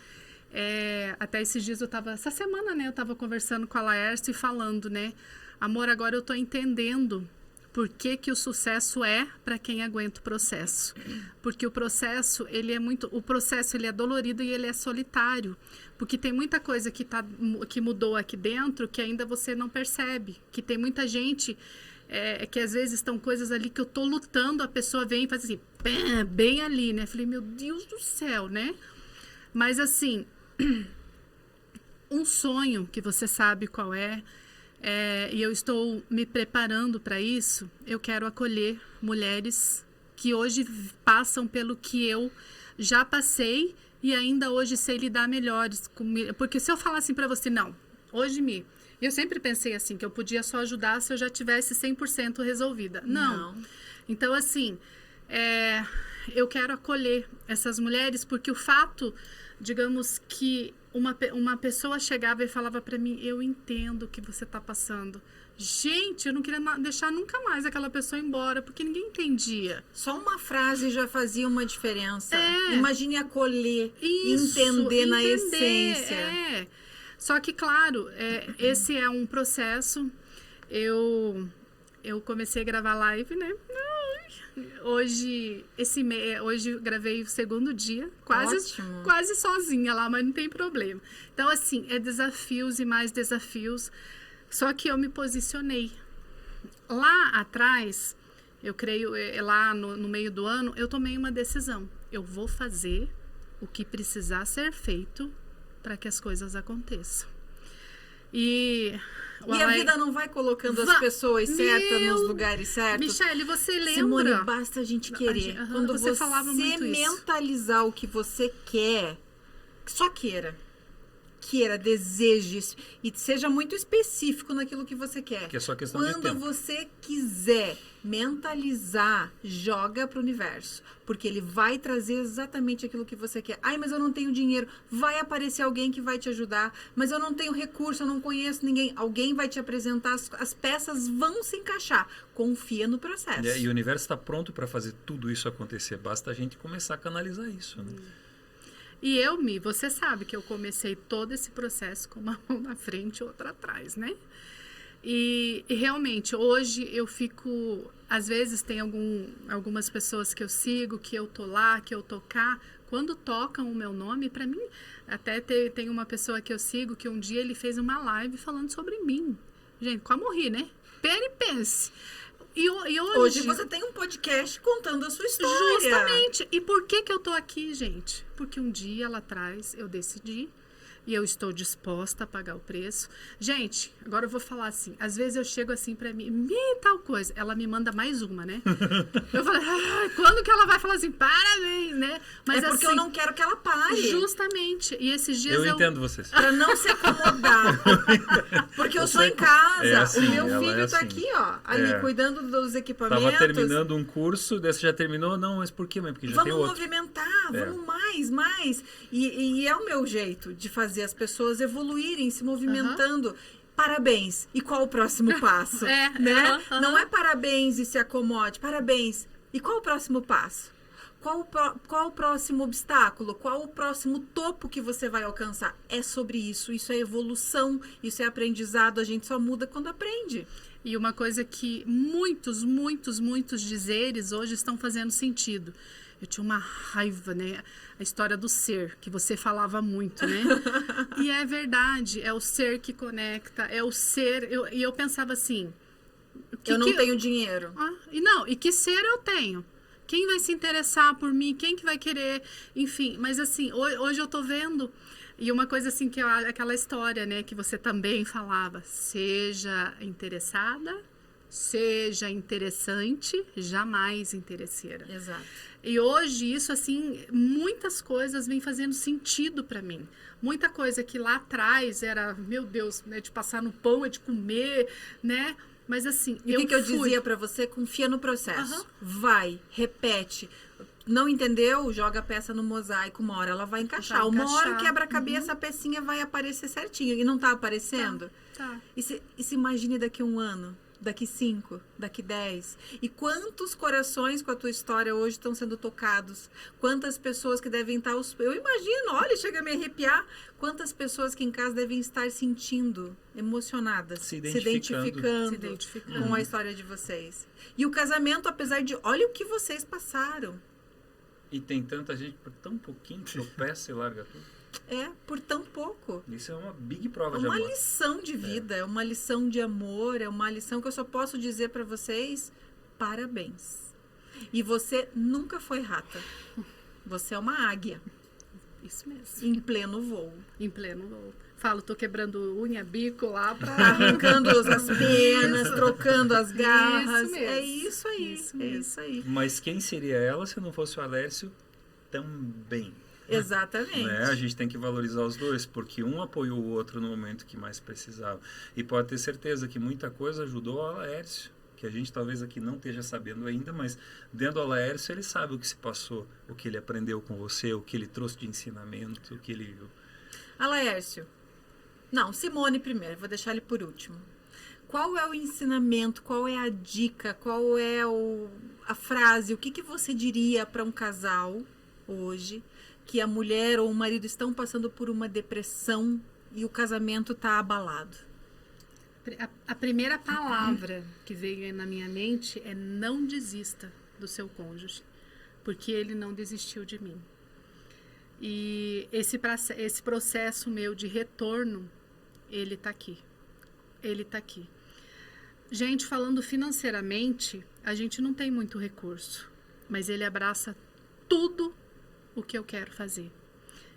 Até esses dias essa semana, né? Eu tava conversando com a Laércio e falando, né? Amor, agora eu tô entendendo por que o sucesso é para quem aguenta o processo. Porque o processo, ele é dolorido e ele é solitário. Porque tem muita coisa que mudou aqui dentro que ainda você não percebe. Que tem muita gente que às vezes estão coisas ali que eu tô lutando, a pessoa vem e faz assim, bem ali, né? Falei, meu Deus do céu, né? Mas assim, um sonho que você sabe qual e eu estou me preparando para isso, eu quero acolher mulheres que hoje passam pelo que eu já passei e ainda hoje sei lidar melhores comigo. Porque se eu falar assim para você, não, hoje eu sempre pensei assim, que eu podia só ajudar se eu já tivesse 100% resolvida. Não. Então, assim, eu quero acolher essas mulheres porque o fato, digamos que uma pessoa chegava e falava para mim, eu entendo o que você está passando. Gente, eu não queria deixar nunca mais aquela pessoa embora, porque ninguém entendia. Só uma frase já fazia uma diferença. Imagine acolher, entender na essência. Só que, claro, esse é um processo. Eu comecei a gravar live, né? Hoje eu gravei o segundo dia, quase sozinha lá, mas não tem problema. Então, assim, desafios e mais desafios. Só que eu me posicionei. Lá atrás, eu creio, lá no meio do ano, eu tomei uma decisão. Eu vou fazer o que precisar ser feito para que as coisas aconteçam. E a vida não vai colocando as pessoas certas nos lugares certos. Michele, você lembra? Simone, basta a gente querer. Quando você falava muito mentalizar o que você quer, só queira, deseje e seja muito específico naquilo que você quer. Que é só questão de tempo. Quando você quiser mentalizar, joga para o universo, porque ele vai trazer exatamente aquilo que você quer. Ai, mas eu não tenho dinheiro. Vai aparecer alguém que vai te ajudar, mas eu não tenho recurso, eu não conheço ninguém. Alguém vai te apresentar, as peças vão se encaixar. Confia no processo. E o universo está pronto para fazer tudo isso acontecer. Basta a gente começar a canalizar isso, né? E você sabe que eu comecei todo esse processo com uma mão na frente e outra atrás, né? E realmente, hoje eu fico... Às vezes tem algumas pessoas que eu sigo, que eu tô lá, que eu tô cá. Quando tocam o meu nome, para mim... Até tem uma pessoa que eu sigo, que um dia ele fez uma live falando sobre mim. Gente, quase morri, né? Pense. E hoje você tem um podcast contando a sua história. Justamente. E por que eu tô aqui, gente? Porque um dia lá atrás eu decidi e eu estou disposta a pagar o preço. Gente, agora eu vou falar assim. Às vezes eu chego assim pra mim, tal coisa. Ela me manda mais uma, né? Eu falei, quando que ela vai falar assim, parabéns, né? Mas porque assim, eu não quero que ela pare. Justamente. E esses dias eu entendo vocês. Pra não se acomodar. Porque eu sou em casa. Assim, o meu filho tá assim. aqui, ó. Ali, cuidando dos equipamentos. Tava terminando um curso, desse já terminou. Não, mas por quê, mãe? Porque já tem outro. Vamos movimentar, vamos mais. E é o meu jeito de fazer as pessoas evoluírem, se movimentando. Parabéns. E qual o próximo passo? Né? Não é parabéns e se acomode. Parabéns. E qual o próximo passo? Qual o próximo obstáculo? Qual o próximo topo que você vai alcançar? É sobre isso. Isso é evolução, isso é aprendizado. A gente só muda quando aprende. E uma coisa que muitos dizeres hoje estão fazendo sentido. Eu tinha uma raiva, né? A história do ser, que você falava muito, né? E é verdade, é o ser que conecta, é o ser... E eu pensava assim... eu não tenho dinheiro. E que ser eu tenho? Quem vai se interessar por mim? Quem que vai querer? Enfim, mas assim, hoje eu tô vendo... E uma coisa assim, aquela história, né? Que você também falava. Seja interessada seja interessante, jamais interesseira. Exato. E hoje isso, assim, muitas coisas vêm fazendo sentido para mim. Muita coisa que lá atrás era, meu Deus, né, de passar no pão, é de comer, né? Mas assim, e o que eu dizia para você? Confia no processo. Vai, repete. Não entendeu? Joga a peça no mosaico. Uma hora ela vai encaixar. Uma hora quebra a cabeça, a pecinha vai aparecer certinho. E não tá aparecendo? Tá. E se imagine daqui a 1 ano, daqui 5, daqui 10. E quantos corações com a tua história hoje estão sendo tocados? Quantas pessoas que devem estar... Eu imagino, olha, chega a me arrepiar. Quantas pessoas que em casa devem estar sentindo, emocionadas, se identificando com a história de vocês. E o casamento, apesar de... Olha o que vocês passaram. E tem tanta gente por tão pouquinho que tropeça e larga tudo. Por tão pouco. Isso é uma big prova de amor. É uma lição de vida, é uma lição de amor, é uma lição que eu só posso dizer para vocês, parabéns. E você nunca foi rata. Você é uma águia. Isso mesmo. Em pleno voo. Em pleno voo. Falo, tô quebrando unha, bico lá pra... Arrancando as penas, trocando as garras. Isso mesmo. É isso aí. Isso mesmo. É isso aí. Mas quem seria ela se não fosse o Alércio também? Exatamente. Né? A gente tem que valorizar os dois, porque um apoiou o outro no momento que mais precisava. E pode ter certeza que muita coisa ajudou o Alércio, que a gente talvez aqui não esteja sabendo ainda, mas dentro do Alércio ele sabe o que se passou, o que ele aprendeu com você, o que ele trouxe de ensinamento, o que ele viu. Alércio. Não, Simone primeiro, vou deixar ele por último. Qual é o ensinamento, qual é a dica, qual é a frase, o que você diria para um casal hoje que a mulher ou o marido estão passando por uma depressão e o casamento está abalado? A primeira palavra que veio na minha mente é não desista do seu cônjuge, porque ele não desistiu de mim. E esse processo meu de retorno, ele está aqui. Ele está aqui. Gente, falando financeiramente, a gente não tem muito recurso, mas ele abraça tudo o que eu quero fazer.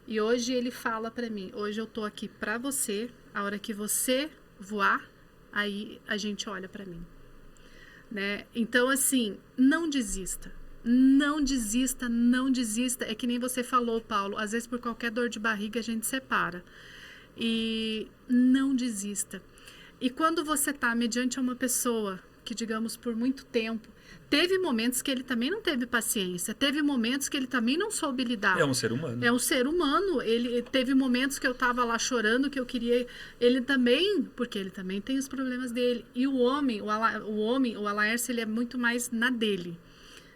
E hoje ele fala para mim, hoje eu tô aqui para você, a hora que você voar, aí a gente olha para mim. Né? Então, assim, não desista. Não desista, não desista. É que nem você falou, Paulo, às vezes por qualquer dor de barriga a gente separa. E não desista. E quando você está mediante uma pessoa que, digamos, por muito tempo, teve momentos que ele também não teve paciência, teve momentos que ele também não soube lidar. É um ser humano. É um ser humano. Ele teve momentos que eu estava lá chorando, que eu queria... Ele também, porque ele também tem os problemas dele. E o homem, o Alaércio, ele é muito mais na dele.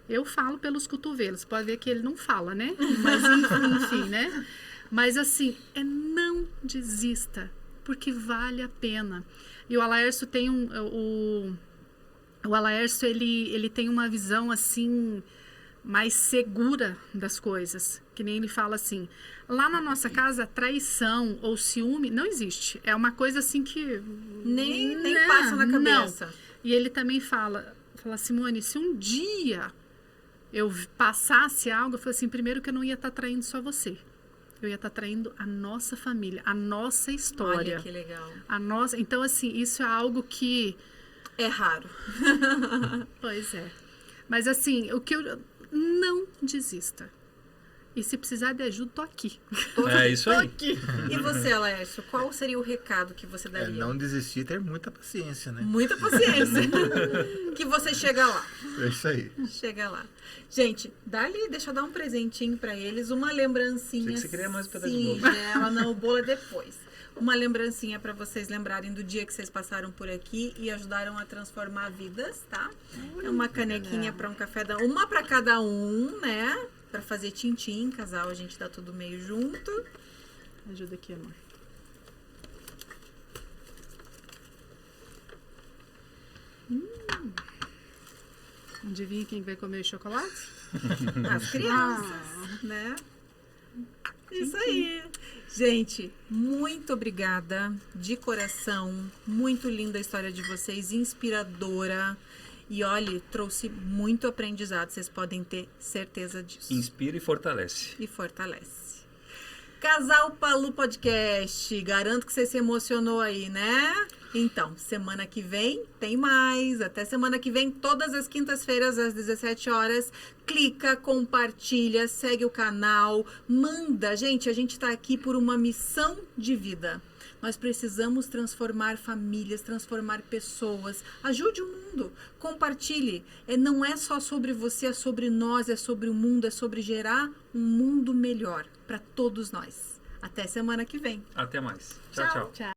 Eu falo pelos cotovelos, pode ver que ele não fala, né? Mas enfim, né? Mas assim, não desista, porque vale a pena. E o Alaércio tem o Alaércio, ele tem uma visão assim mais segura das coisas, que nem ele fala assim, lá na nossa casa traição ou ciúme não existe, é uma coisa assim que nem passa na cabeça. Não. E ele também fala, Simone, se um dia eu passasse algo, eu falei assim, primeiro que eu não ia estar traindo só você. Eu ia estar traindo a nossa família, a nossa história. Olha que legal. Então, assim, isso é algo que... É raro. Pois é. Mas, assim, não desista. E se precisar de ajuda, tô aqui. É isso aí. Aqui. E você, Alércio, qual seria o recado que você daria? Não desistir e ter muita paciência, né? Muita paciência. Que você chega lá. É isso aí. Chega lá. Gente, deixa eu dar um presentinho pra eles, uma lembrancinha. Sei que você queria mais um pedaço de bolo. Não, o bolo é depois. Uma lembrancinha pra vocês lembrarem do dia que vocês passaram por aqui e ajudaram a transformar vidas, tá? É uma canequinha pra um café uma pra cada um, né? Pra fazer tintim, casal, a gente dá tudo meio junto. Ajuda aqui, amor. Adivinha quem vai comer o chocolate? As crianças, né? Isso aí. Gente, muito obrigada de coração. Muito linda a história de vocês, inspiradora. E olha, trouxe muito aprendizado, vocês podem ter certeza disso. Inspira e fortalece. E fortalece. Casal Palu Podcast. Garanto que você se emocionou aí, né? Então, semana que vem tem mais. Até semana que vem, todas as quintas-feiras, às 17 horas. Clica, compartilha, segue o canal, manda. Gente, a gente tá aqui por uma missão de vida. Nós precisamos transformar famílias, transformar pessoas. Ajude o mundo. Compartilhe. Não é só sobre você, é sobre nós, é sobre o mundo, é sobre gerar um mundo melhor para todos nós. Até semana que vem. Até mais. Tchau, tchau. Tchau.